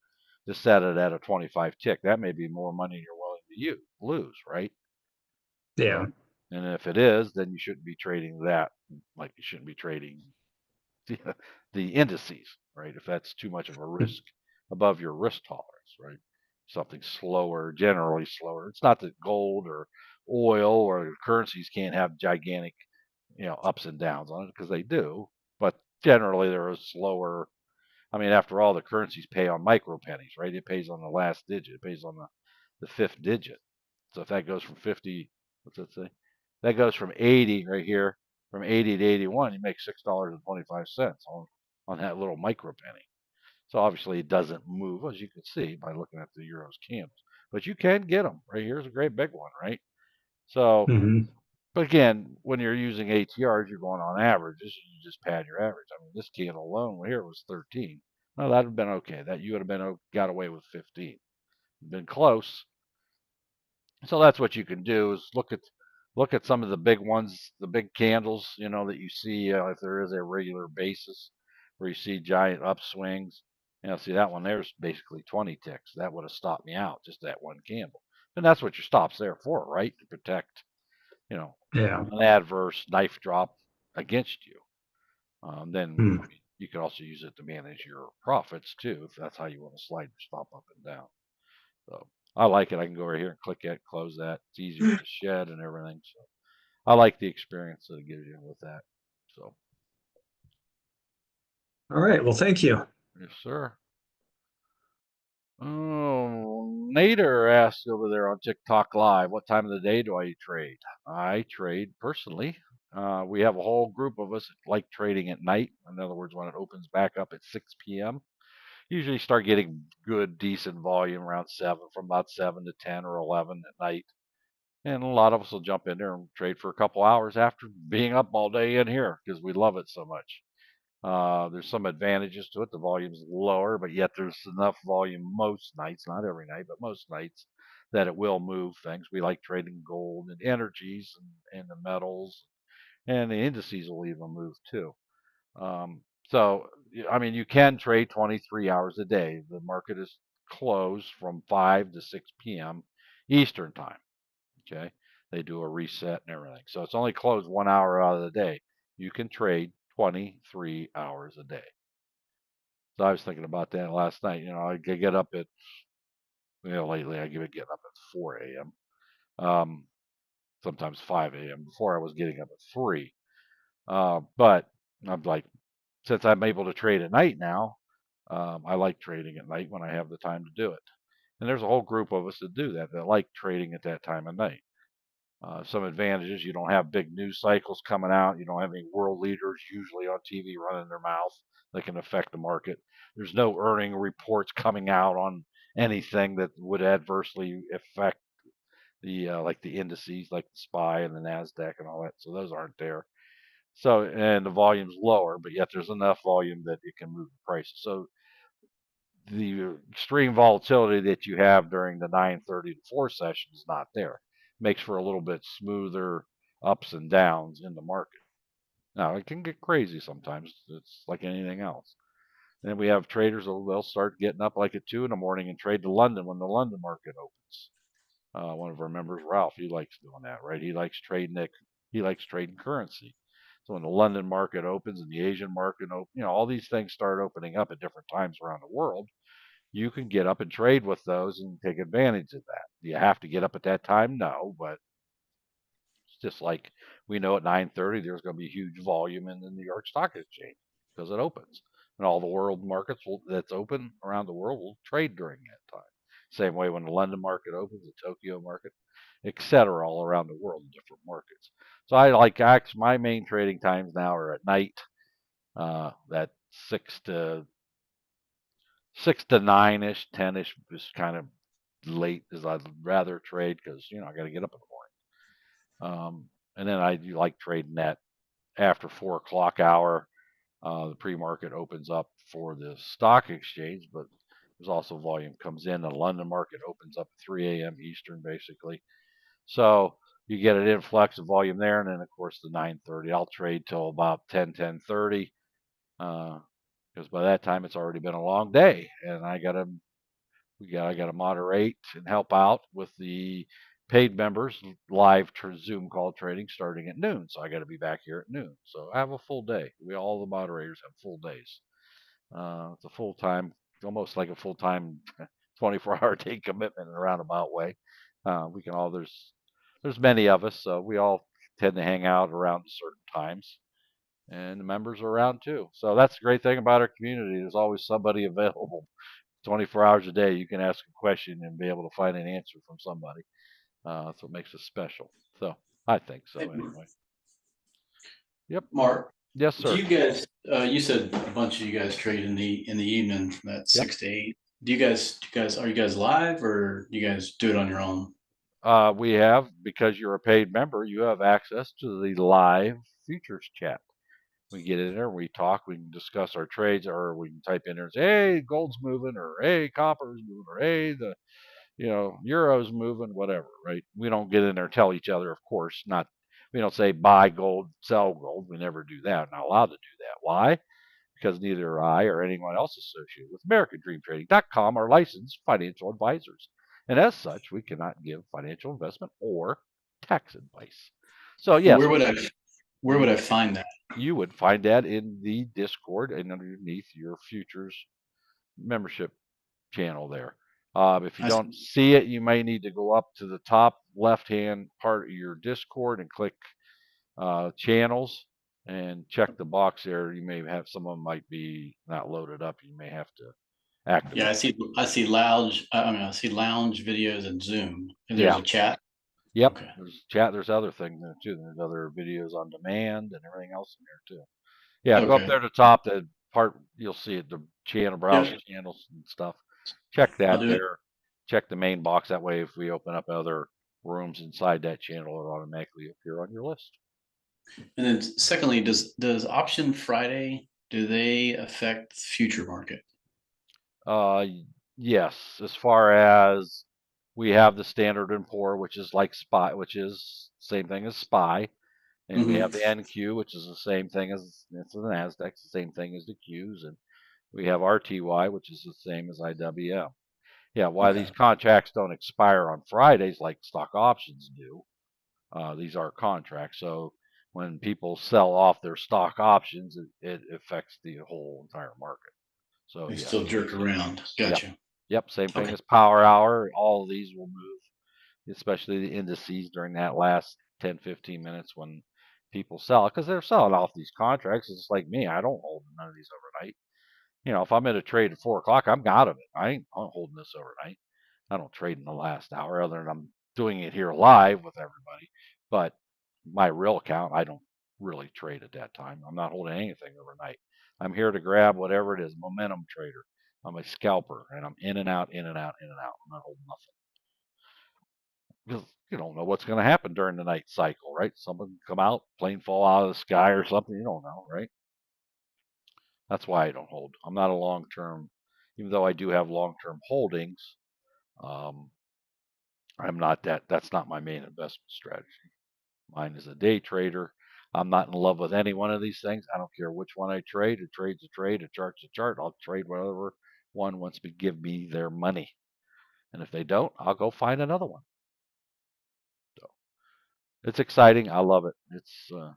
to set it at a 25 tick. That may be more money you're willing to lose, right? Yeah. So, and if it is, then you shouldn't be trading that. Like you shouldn't be trading the, the indices, right? If that's too much of a risk above your risk tolerance, right? Something slower, generally slower. It's not that gold or oil or currencies can't have gigantic, ups and downs on it, because they do, but generally they're a slower. I mean, after all, the currencies pay on micro pennies, right? It pays on the last digit. It pays on the fifth digit. So if that goes from 50, what's that say? That goes from 80 right here, from 80 to 81, you make $6.25 on that little micro penny. So obviously it doesn't move, as you can see by looking at the euros candles. But you can get them. Right here's a great big one, right? So, Hmm. but again, when you're using ATRs, you're going on averages. You just pad your average. I mean, this candle alone here was 13. Well, that'd have been okay. That you would have been got away with 15. Been close. So that's what you can do is look at some of the big ones, the big candles, that you see if there is a regular basis where you see giant upswings. See that one there's basically 20 ticks. That would have stopped me out, just that one candle. And that's what your stop's there for, right? To protect, Yeah. an adverse knife drop against you. Then Hmm. I mean, you can also use it to manage your profits too, if that's how you want to slide your stop up and down. So I like it. I can go right here and click it, close that. It's easier to shed and everything. So I like the experience that it gives you with that. So All right. Well, thank you. yes, sir. Oh, Nader asked over there on TikTok Live, what time of the day do I trade? I trade personally. We have a whole group of us that like trading at night. In other words, when it opens back up at 6 p.m. Usually start getting good, decent volume around 7, from about 7 to 10 or 11 at night. And a lot of us will jump in there and trade for a couple hours after being up all day in here because we love it so much. There's some advantages to it. The volume's lower, but yet there's enough volume most nights, not every night, but most nights, that it will move things. We like trading gold and energies and the metals, and the indices will even move too. So, I mean, you can trade 23 hours a day. The market is closed from 5 to 6 p.m. Eastern time. Okay. They do a reset and everything. So it's only closed 1 hour out of the day. You can trade 23 hours a day. So I was thinking about that last night. I get up at, lately I get up at 4 a.m. Sometimes 5 a.m. Before I was getting up at 3. But I'm like, since I'm able to trade at night now, I like trading at night when I have the time to do it. And there's a whole group of us that do that like trading at that time of night. Some advantages: you don't have big news cycles coming out. You don't have any world leaders usually on TV running their mouth that can affect the market. There's no earning reports coming out on anything that would adversely affect the like the indices, like the SPY and the Nasdaq and all that. So those aren't there. So, and the volume's lower, but yet there's enough volume that it can move the price. So the extreme volatility that you have during the 9:30 to 4 session is not there. Makes for a little bit smoother ups and downs in the market. Now, it can get crazy sometimes. It's like anything else. Then we have traders, they'll start getting up like at 2 in the morning and trade to London when the London market opens. One of our members, Ralph, he likes doing that, right? He likes trading it. He likes trading currency. So when the London market opens and the Asian market opens, all these things start opening up at different times around the world. You can get up and trade with those and take advantage of that. Do you have to get up at that time? No, but it's just like we know at 9:30 there's going to be huge volume in the New York Stock Exchange because it opens. and all the world markets that's open around the world will trade during that time. Same way when the London market opens, the Tokyo market, etc., all around the world in different markets. So I like my main trading times now are at night. That 6 to 9 ish, 10 ish is kind of late, as I'd rather trade because I got to get up in the morning. And then I do like trading that after 4 o'clock hour. The pre-market opens up for the stock exchange, but there's also volume comes in. The London market opens up at 3 a.m. Eastern, basically. So you get an influx of volume there, and then of course the 9:30. I'll trade till about 10:30, because by that time it's already been a long day, and I gotta moderate and help out with the paid members live Zoom call trading starting at noon. So I got to be back here at noon. So I have a full day. All the moderators have full days. It's a full time, almost like a full time 24-hour day commitment in a roundabout way. We can all there's many of us, so we all tend to hang out around certain times, and the members are around too. So that's the great thing about our community. There's always somebody available 24 hours a day. You can ask a question and be able to find an answer from somebody. That's what makes us special. So I think so anyway. Yep. Mark, Yes, do sir. you guys, you said a bunch of you guys trade in the evening from that Yep. 6 to 8. Are you guys live or do you guys do it on your own? We have, because you're a paid member, you have access to the live futures chat. We get in there, we talk, we can discuss our trades, or we can type in there and say, hey, gold's moving, or hey, copper's moving, or hey, the euro's moving, whatever, right? We don't get in there and tell each other, of course, we don't say buy gold, sell gold. We never do that. We're not allowed to do that. Why? Because neither I or anyone else associated with AmericanDreamTrading.com are licensed financial advisors. And as such, we cannot give financial investment or tax advice. So yes, where would I find that? you would find that in the Discord and underneath your futures membership channel there. If you don't see it, you may need to go up to the top left-hand part of your Discord and click channels and check the box there. You may have some of them might be not loaded up. You may have to activate. Yeah, I see lounge. I see lounge videos and Zoom. And there's a chat. Yep. Okay. There's chat. There's other things there too. There's other videos on demand and everything else in there too. Yeah, go up there to the top. That part you'll see it. The channel browse channels and stuff. Check that there. Check the main box. That way, if we open up other rooms inside that channel, it'll automatically appear on your list. And then secondly, does Option Friday, do they affect future market? Yes, as far as we have the Standard and Poor, which is like SPY, which is same thing as SPY, and we have the NQ, which is the same thing as it's the Nasdaq, the same thing as the Qs, and we have RTY, which is the same as IWM. Yeah, why these contracts don't expire on Fridays like stock options do. These are contracts, so when people sell off their stock options, it affects the whole entire market. So they still jerk around. Gotcha. Yep. Same thing as Power Hour. All of these will move, especially the indices during that last 10, 15 minutes when people sell, because they're selling off these contracts. It's like me. I don't hold none of these overnight. If I'm in a trade at 4 o'clock, I'm out of it. I ain't holding this overnight. I don't trade in the last hour, other than I'm doing it here live with everybody. But my real account, I don't really trade at that time. I'm not holding anything overnight. I'm here to grab whatever it is, momentum trader. I'm a scalper, and I'm in and out, in and out, in and out. I'm not holding nothing. Because you don't know what's going to happen during the night cycle, right? Someone can come out, plane fall out of the sky or something. You don't know, right? That's why I don't hold. I'm not a long-term, even though I do have long-term holdings. I'm not that's not my main investment strategy. Mine is a day trader. I'm not in love with any one of these things. I don't care which one I trade. A trade's a trade, a chart's a chart. I'll trade whatever one wants to give me their money. And if they don't, I'll go find another one. So it's exciting. I love it. And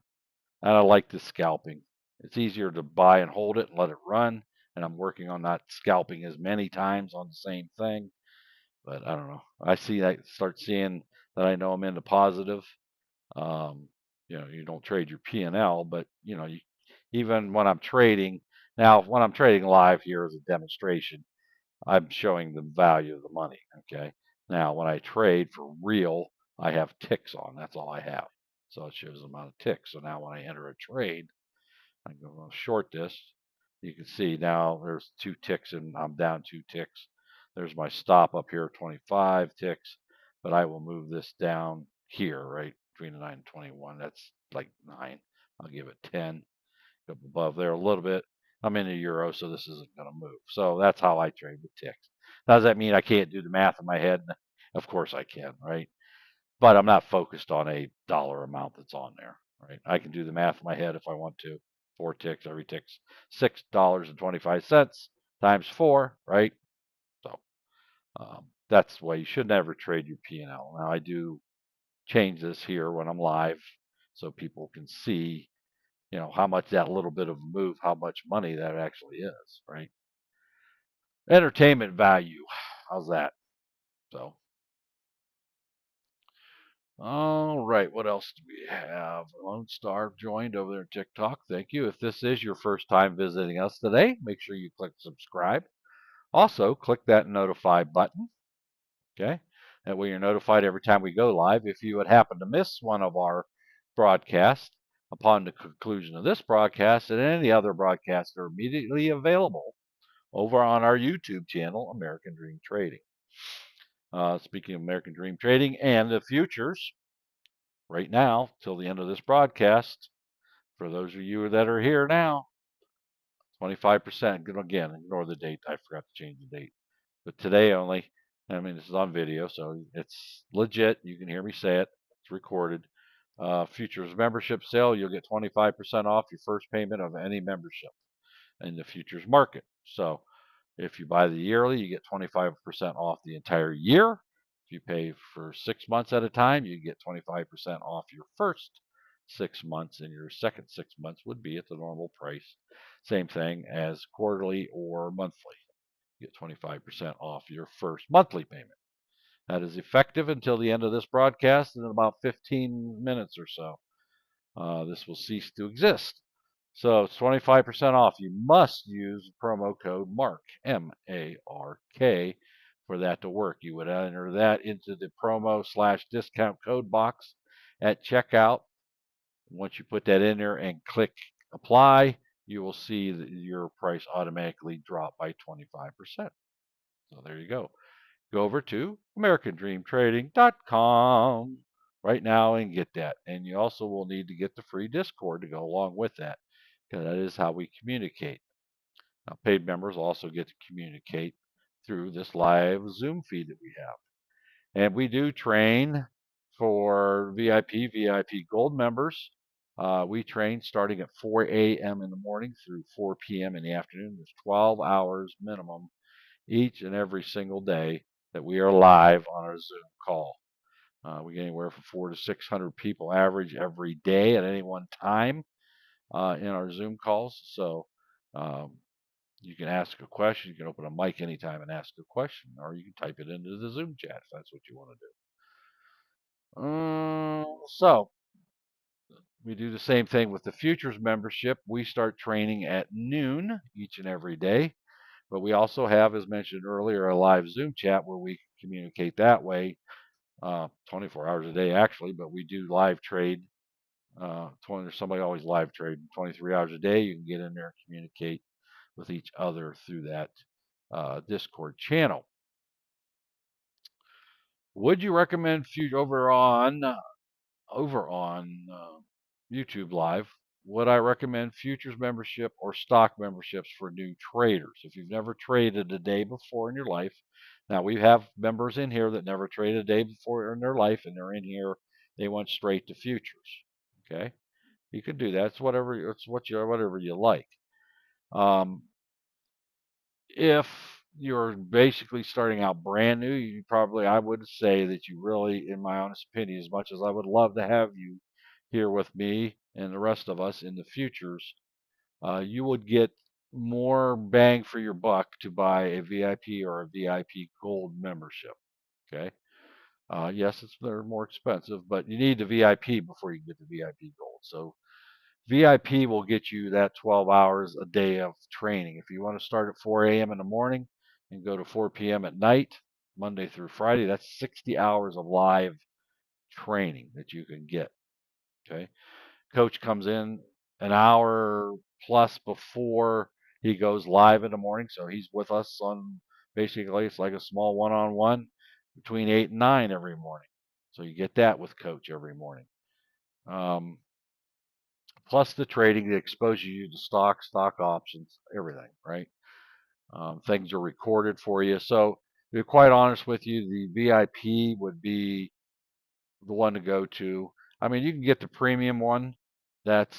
I like the scalping. It's easier to buy and hold it and let it run. And I'm working on not scalping as many times on the same thing. But I don't know. I start seeing that I know I'm into positive. You don't trade your P&L, but even when I'm trading Now, when I'm trading live here as a demonstration, I'm showing the value of the money. Okay. Now, when I trade for real, I have ticks on. That's all I have. So it shows the amount of ticks. So now when I enter a trade, I go short this. You can see now there's 2 ticks and I'm down 2 ticks. There's my stop up here, 25 ticks, but I will move this down here, right between the 9 and 21. That's like 9. I'll give it 10. Go above there a little bit. I'm in a euro, so this isn't going to move. So that's how I trade with ticks. Does that mean I can't do the math in my head? Of course I can, right? But I'm not focused on a dollar amount that's on there, right? I can do the math in my head if I want to. 4 ticks, every tick's $6.25 times 4, right? So that's the way you should never trade your P&L. Now I do change this here when I'm live so people can see, how much that little bit of a move, how much money that actually is, right? Entertainment value. How's that? So, all right. What else do we have? Lone Star joined over there on TikTok. Thank you. If this is your first time visiting us today, make sure you click subscribe. Also, click that notify button. Okay. That way you're notified every time we go live. If you would happen to miss one of our broadcasts, upon the conclusion of this broadcast and any other broadcasts are immediately available over on our YouTube channel, American Dream Trading. Speaking of American Dream Trading and the futures, right now, till the end of this broadcast, for those of you that are here now, 25%. Again, ignore the date. I forgot to change the date. But today only, this is on video, so it's legit. You can hear me say it. It's recorded. Futures membership sale, you'll get 25% off your first payment of any membership in the futures market. So if you buy the yearly, you get 25% off the entire year. If you pay for 6 months at a time, you get 25% off your first 6 months, and your second 6 months would be at the normal price. Same thing as quarterly or monthly. You get 25% off your first monthly payment. That is effective until the end of this broadcast in about 15 minutes or so. This will cease to exist. So it's 25% off. You must use promo code MARK, M-A-R-K, for that to work. You would enter that into the promo/discount code box at checkout. Once you put that in there and click apply, you will see that your price automatically drop by 25%. So there you go. Go over to AmericanDreamTrading.com right now and get that. And you also will need to get the free Discord to go along with that, because that is how we communicate. Now, paid members also get to communicate through this live Zoom feed that we have. And we do train for VIP Gold members. We train starting at 4 a.m. in the morning through 4 p.m. in the afternoon. There's 12 hours minimum each and every single day that we are live on our Zoom call. We get anywhere from 400 to 600 people average every day at any one time in our Zoom calls. So you can ask a question. You can open a mic anytime and ask a question, or you can type it into the Zoom chat if that's what you want to do. So we do the same thing with the futures membership. We start training at noon each and every day. But we also have, as mentioned earlier, a live Zoom chat where we communicate that way 24 hours a day, actually. But we do live trade. There's somebody always live trading 23 hours a day. You can get in there and communicate with each other through that Discord channel. Would you recommend over on YouTube Live? Would I recommend futures membership or stock memberships for new traders? If you've never traded a day before in your life, now we have members in here that never traded a day before in their life, and they're in here. They went straight to futures. Okay, you can do that. It's whatever you like. If you're basically starting out brand new, I would say that you really, in my honest opinion, as much as I would love to have you here with me and the rest of us in the futures, you would get more bang for your buck to buy a VIP or a VIP Gold membership. Okay. Yes, they're more expensive, but you need the VIP before you get the VIP Gold. So VIP will get you that 12 hours a day of training. If you want to start at 4 a.m. in the morning and go to 4 p.m. at night, Monday through Friday, that's 60 hours of live training that you can get. Okay. Coach comes in an hour plus before he goes live in the morning. So he's with us on basically, it's like a small one-on-one between 8 and 9 every morning. So you get that with Coach every morning. Plus the trading that exposes you to stock options, everything, right? Things are recorded for you. So to be quite honest with you, the VIP would be the one to go to. I mean, you can get the premium one. That's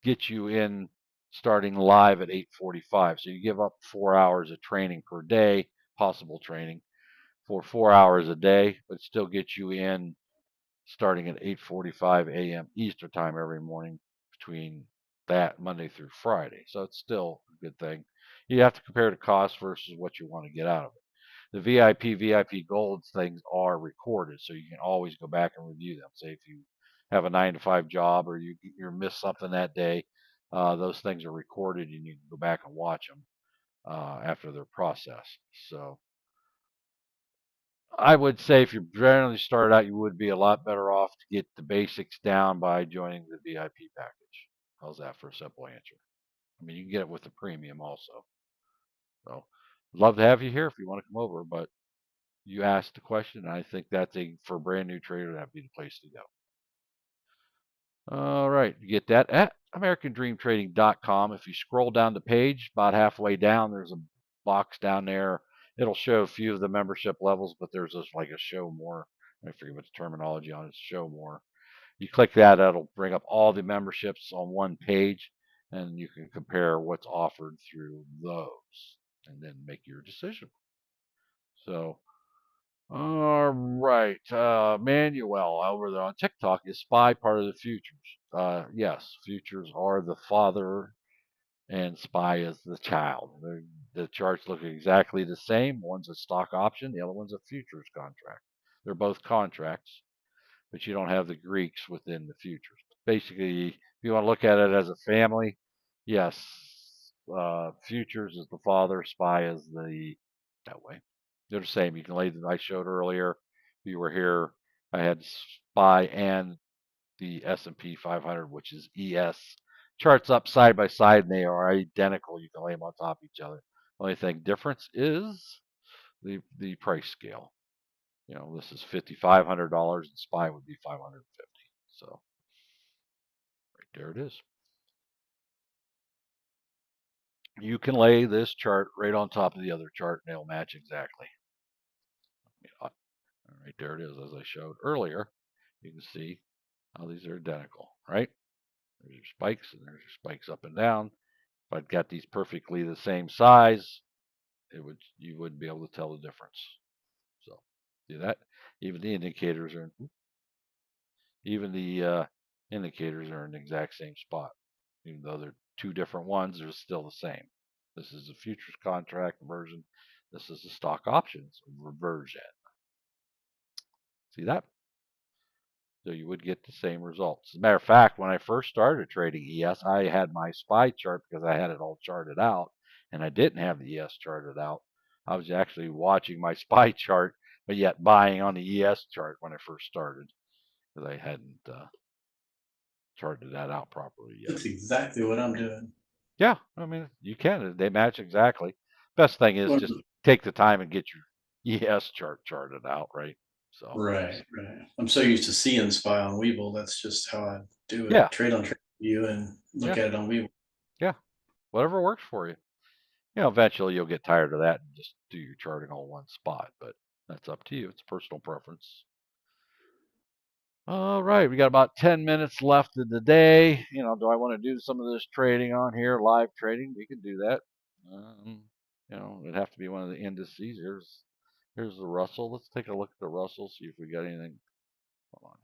get you in starting live at 8:45. So you give up 4 hours of training per day, possible training for 4 hours a day, but still get you in starting at 8:45 a.m. Eastern time every morning between that Monday through Friday. So it's still a good thing. You have to compare the cost versus what you want to get out of it. The VIP Gold things are recorded, so you can always go back and review them. Say if you have a 9 to 5 job or you missed something that day, those things are recorded and you can go back and watch them after they're processed. So I would say if you generally start out, you would be a lot better off to get the basics down by joining the VIP package. How's that for a simple answer? I mean, you can get it with the premium also. So, love to have you here if you want to come over. But you asked the question, and I think that's for a brand new trader, that'd be the place to go. All right, you get that at AmericanDreamTrading.com. If you scroll down the page, about halfway down, there's a box down there. It'll show a few of the membership levels, but there's just like a show more. I forget what the terminology on it. Show more. You click that, that'll bring up all the memberships on one page, and you can compare what's offered through those, and then make your decision. So, all right, Manuel over there on TikTok, is SPY part of the futures? Yes, futures are the father and SPY is the child. The charts look exactly the same. One's a stock option, the other one's a futures contract. They're both contracts, but you don't have the Greeks within the futures. Basically, if you want to look at it as a family, yes, futures is the father, SPY is that way. They're the same. You can lay I showed earlier. If you were here, I had SPY and the S&P 500, which is ES. Charts up side by side, and they are identical. You can lay them on top of each other. Only thing difference is the price scale. You know, this is $5,500, and SPY would be $550. So right there it is. You can lay this chart right on top of the other chart, and they'll match exactly. Right there it is, as I showed earlier. You can see how these are identical, right? There's your spikes, and there's your spikes up and down. If I'd got these perfectly the same size, you wouldn't be able to tell the difference. So see that? Even the indicators are in the exact same spot. Even though they're two different ones, they're still the same. This is a futures contract version. This is the stock options version. See that? So you would get the same results. As a matter of fact, when I first started trading ES, I had my SPY chart because I had it all charted out, and I didn't have the ES charted out. I was actually watching my SPY chart, but yet buying on the ES chart when I first started because I hadn't charted that out properly yet. That's exactly what I'm doing. Yeah, I mean, you can. They match exactly. Best thing is just take the time and get your ES chart charted out, right? So Right. I'm so used to seeing SPY on Webull. That's just how I do it. Yeah. Trade on TradingView and look at it on Webull. Yeah, whatever works for you. You know, eventually you'll get tired of that and just do your charting all in one spot, but that's up to you. It's personal preference. All right, we got about 10 minutes left in the day. You know, do I want to do some of this trading on here, live trading? We can do that. You know, it'd have to be one of the indices. Here's the Russell. Let's take a look at the Russell, see if we got anything. Hold on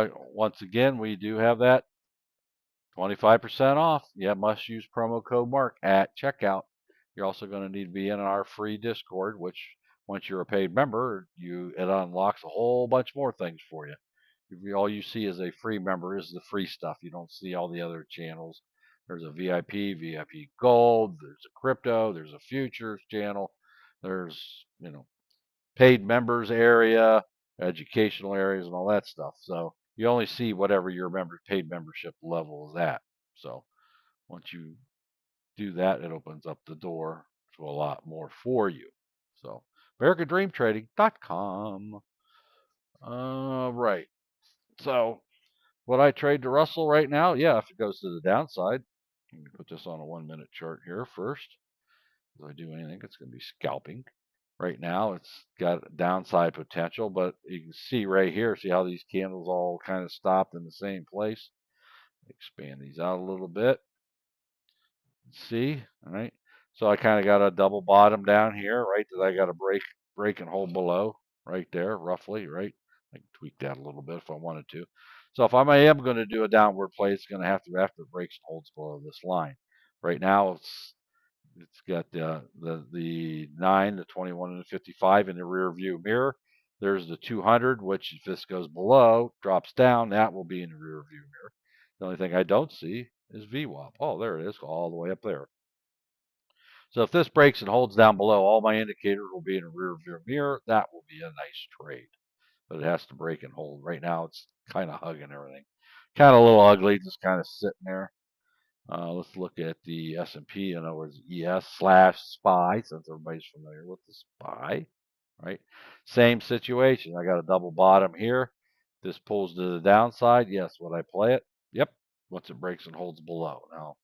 here. Once again, we do have that 25% off. Yeah, must use promo code Mark at checkout. You're also going to need to be in our free Discord, which once you're a paid member, it unlocks a whole bunch more things for you. all you see as a free member is the free stuff. You don't see all the other channels. There's a VIP, VIP Gold, there's a crypto, there's a futures channel, there's, paid members area, educational areas, and all that stuff. So you only see whatever your paid membership level is at. So once you do that, it opens up the door to a lot more for you. So AmericanDreamTrading.com. Right. So what I trade to Russell right now, yeah, if it goes to the downside, let me put this on a 1-minute chart here first. If I do anything, it's going to be scalping. Right now, it's got downside potential, but you can see right here, see how these candles all kind of stopped in the same place. Expand these out a little bit. See, all right. So I kind of got a double bottom down here, right? That I got to break and hold below, right there, roughly, right? I can tweak that a little bit if I wanted to. So if I am going to do a downward play, it's going to have to after it breaks and holds below this line. Right now, it's got the 9, the 21, and the 55 in the rear view mirror. There's the 200, which if this goes below, drops down, that will be in the rear view mirror. The only thing I don't see is VWAP. Oh, there it is, all the way up there. So if this breaks and holds down below, all my indicators will be in a rear view mirror. That will be a nice trade. But it has to break and hold. Right now, it's kind of hugging everything. Kind of a little ugly, just kind of sitting there. Let's look at the S&P. In other words, ES/SPY, since everybody's familiar with the SPY, right? Same situation. I got a double bottom here. This pulls to the downside. Yes, would I play it? Yep. Once it breaks and holds below. Now,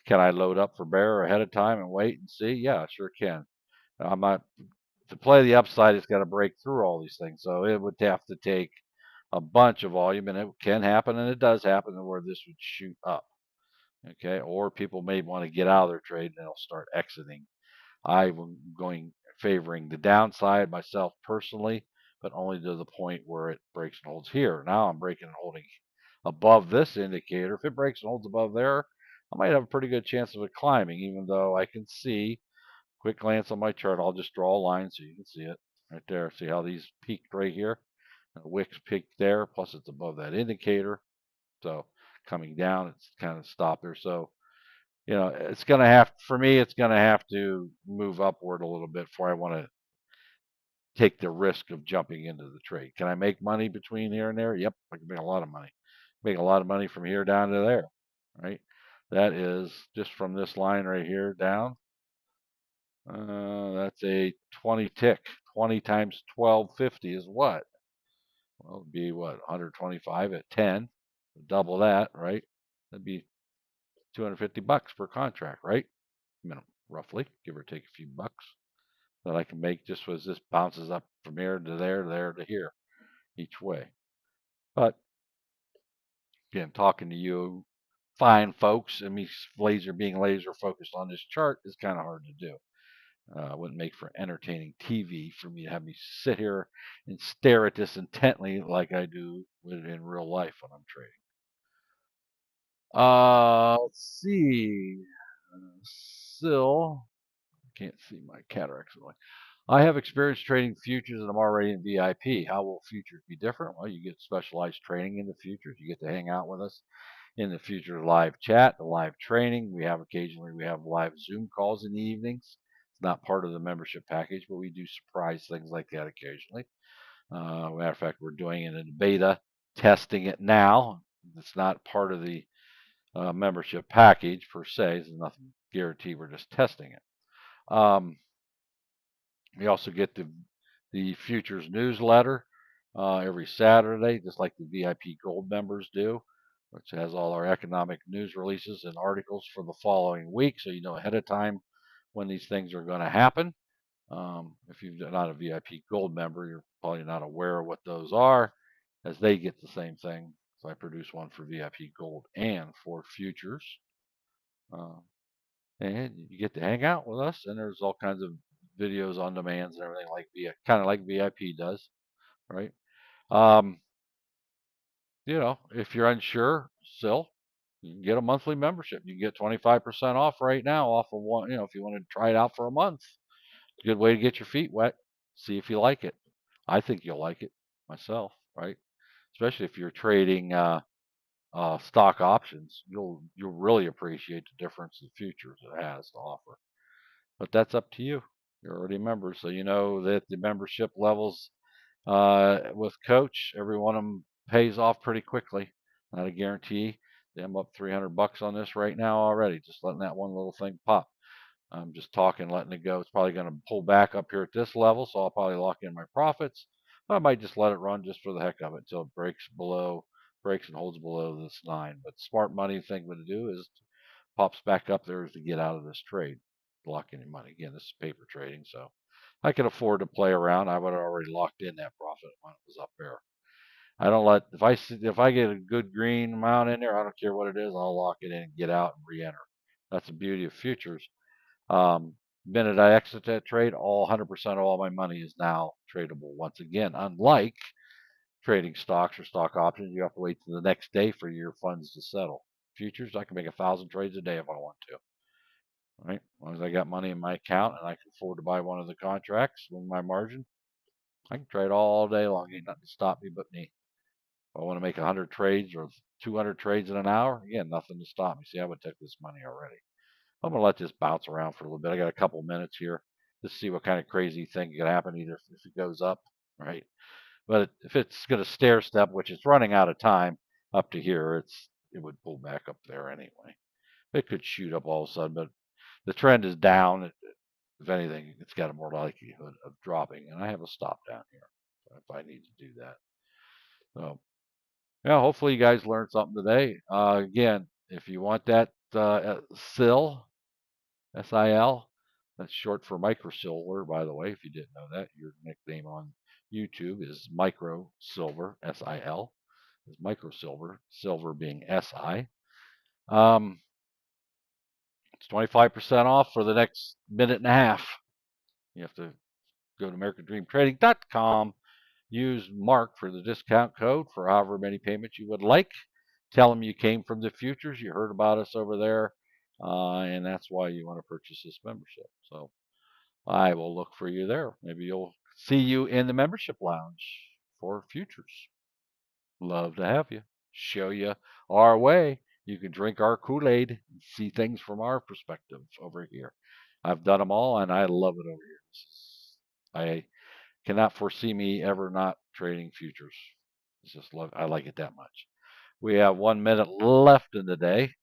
can I load up for bear ahead of time and wait and see? Yeah, I sure can. I'm not to play the upside. It's got to break through all these things, so it would have to take a bunch of volume, and it can happen, and it does happen, where this would shoot up. Okay, or people may want to get out of their trade and they'll start exiting. I'm favoring the downside myself personally, but only to the point where it breaks and holds here. Now I'm breaking and holding above this indicator. If it breaks and holds above there, I might have a pretty good chance of it climbing, even though I can see, quick glance on my chart, I'll just draw a line so you can see it right there. See how these peaked right here? The wicks peaked there, plus it's above that indicator. So coming down, it's kind of stopped there. So, it's going to for me, it's going to have to move upward a little bit before I want to take the risk of jumping into the trade. Can I make money between here and there? Yep, I can make a lot of money. Make a lot of money from here down to there, right? That is just from this line right here down. That's a 20 tick. 20 times 1250 is what? Well, it'd be what? 125 at 10. Double that, right? That'd be $250 per contract, right? Minimum, roughly, give or take a few bucks, that I can make just as this bounces up from here to there to here, each way. But again, talking to you fine folks and me being laser focused on this chart is kind of hard to do. Wouldn't make for entertaining TV for me to have me sit here and stare at this intently like I do in real life when I'm trading. Let's see. Still, can't see my cataracts. I have experience trading futures and I'm already in VIP. How will futures be different? Well, you get specialized training in the futures. You get to hang out with us in the future live chat, the live training. Occasionally we have live Zoom calls in the evenings. It's not part of the membership package, but we do surprise things like that occasionally. Matter of fact, we're doing it in beta, testing it now. It's not part of the membership package per se. There's nothing guaranteed. We're just testing it. We also get the futures newsletter every Saturday, just like the VIP Gold members do, which has all our economic news releases and articles for the following week, so you know ahead of time when these things are going to happen. If you're not a VIP Gold member, you're probably not aware of what those are, as they get the same thing. So I produce one for VIP Gold and for futures. And you get to hang out with us, and there's all kinds of videos on demands and everything kind of like VIP does, right? If you're unsure still, you can get a monthly membership. You can get 25% off right now off of one, if you want to try it out for a month. It's a good way to get your feet wet, see if you like it. I think you'll like it myself, right? especially if you're trading stock options. You'll really appreciate the difference in futures it has to offer. But that's up to you. You're already a member, so you know that the membership levels with Coach, every one of them pays off pretty quickly. Not a guarantee. I'm up $300 on this right now already, just letting that one little thing pop. I'm just talking, letting it go. It's probably going to pull back up here at this level, so I'll probably lock in my profits. I might just let it run just for the heck of it until it breaks and holds below this 9. But smart money thing to do is pops back up there is to get out of this trade, lock in your money. Again, this is paper trading, so I can afford to play around. I would have already locked in that profit when it was up there. I don't let if I get a good green amount in there, I don't care what it is, I'll lock it in and get out and re-enter. That's the beauty of futures. Minute I exit that trade, 100% of all my money is now tradable once again. Unlike trading stocks or stock options, you have to wait till the next day for your funds to settle. Futures, I can make 1,000 trades a day if I want to. Right? As long as I got money in my account and I can afford to buy one of the contracts with my margin, I can trade all day long. Ain't nothing to stop me but me. If I want to make 100 trades or 200 trades in an hour, again, nothing to stop me. See, I would take this money already. I'm going to let this bounce around for a little bit. I got a couple minutes here to see what kind of crazy thing can happen, either if it goes up, right? But if it's going to stair step, which is running out of time up to here, it would pull back up there anyway. It could shoot up all of a sudden, but the trend is down. If anything, it's got a more likelihood of dropping, and I have a stop down here if I need to do that. So, yeah, hopefully you guys learned something today. Again, if you want that SIL, SIL, that's short for micro silver, by the way, if you didn't know that. Your nickname on YouTube is micro silver, SIL, is micro silver, silver being SI. It's 25% off for the next minute and a half. You have to go to AmericanDreamTrading.com. Use Mark for the discount code for however many payments you would like. Tell them you came from the futures. You heard about us over there, and that's why you want to purchase this membership. So I will look for you there. Maybe you'll see you in the membership lounge for futures. Love to have you. Show you our way. You can drink our Kool-Aid and see things from our perspective over here. I've done them all, and I love it over here. I cannot foresee me ever not trading futures. It's just I like it that much. We have 1 minute left in the day.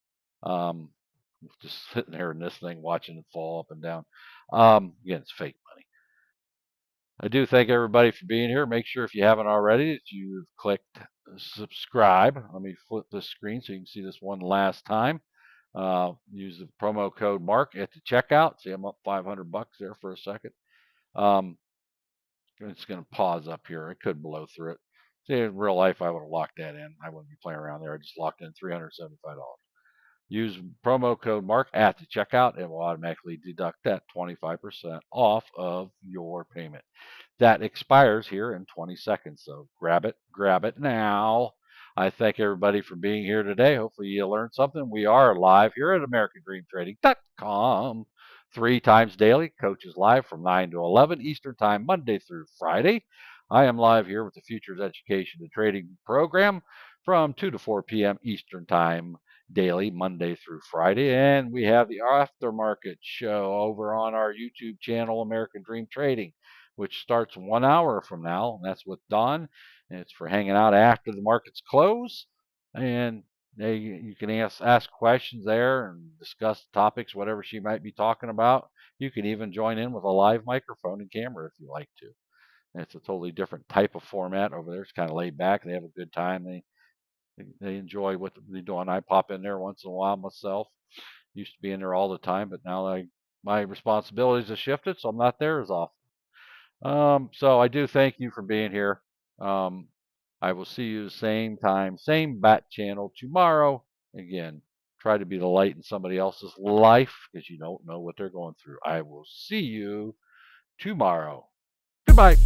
Just sitting there in this thing, watching it fall up and down. Again, it's fake money. I do thank everybody for being here. Make sure if you haven't already that you've clicked subscribe. Let me flip this screen so you can see this one last time. Use the promo code Mark at the checkout. See, I'm up $500 there for a second. It's going to pause up here. I could blow through it. See, in real life, I would have locked that in. I wouldn't be playing around there. I just locked in $375. Use promo code Mark at the checkout. It will automatically deduct that 25% off of your payment. That expires here in 20 seconds. So grab it now. I thank everybody for being here today. Hopefully you learned something. We are live here at AmericanDreamTrading.com 3 times daily. Coach is live from 9 to 11 Eastern Time, Monday through Friday. I am live here with the Futures Education and Trading Program from 2 to 4 p.m. Eastern Time daily, Monday through Friday. And we have the Aftermarket Show over on our YouTube channel, American Dream Trading, which starts 1 hour from now. And that's with Dawn. And it's for hanging out after the markets close. And you can ask questions there and discuss topics, whatever she might be talking about. You can even join in with a live microphone and camera if you like to. And it's a totally different type of format over there. It's kind of laid back. They have a good time. They enjoy what they're doing. I pop in there once in a while myself. Used to be in there all the time, but now my responsibilities have shifted, so I'm not there as often. So I do thank you for being here. I will see you the same time, same bat channel tomorrow. Again, try to be the light in somebody else's life because you don't know what they're going through. I will see you tomorrow. Goodbye.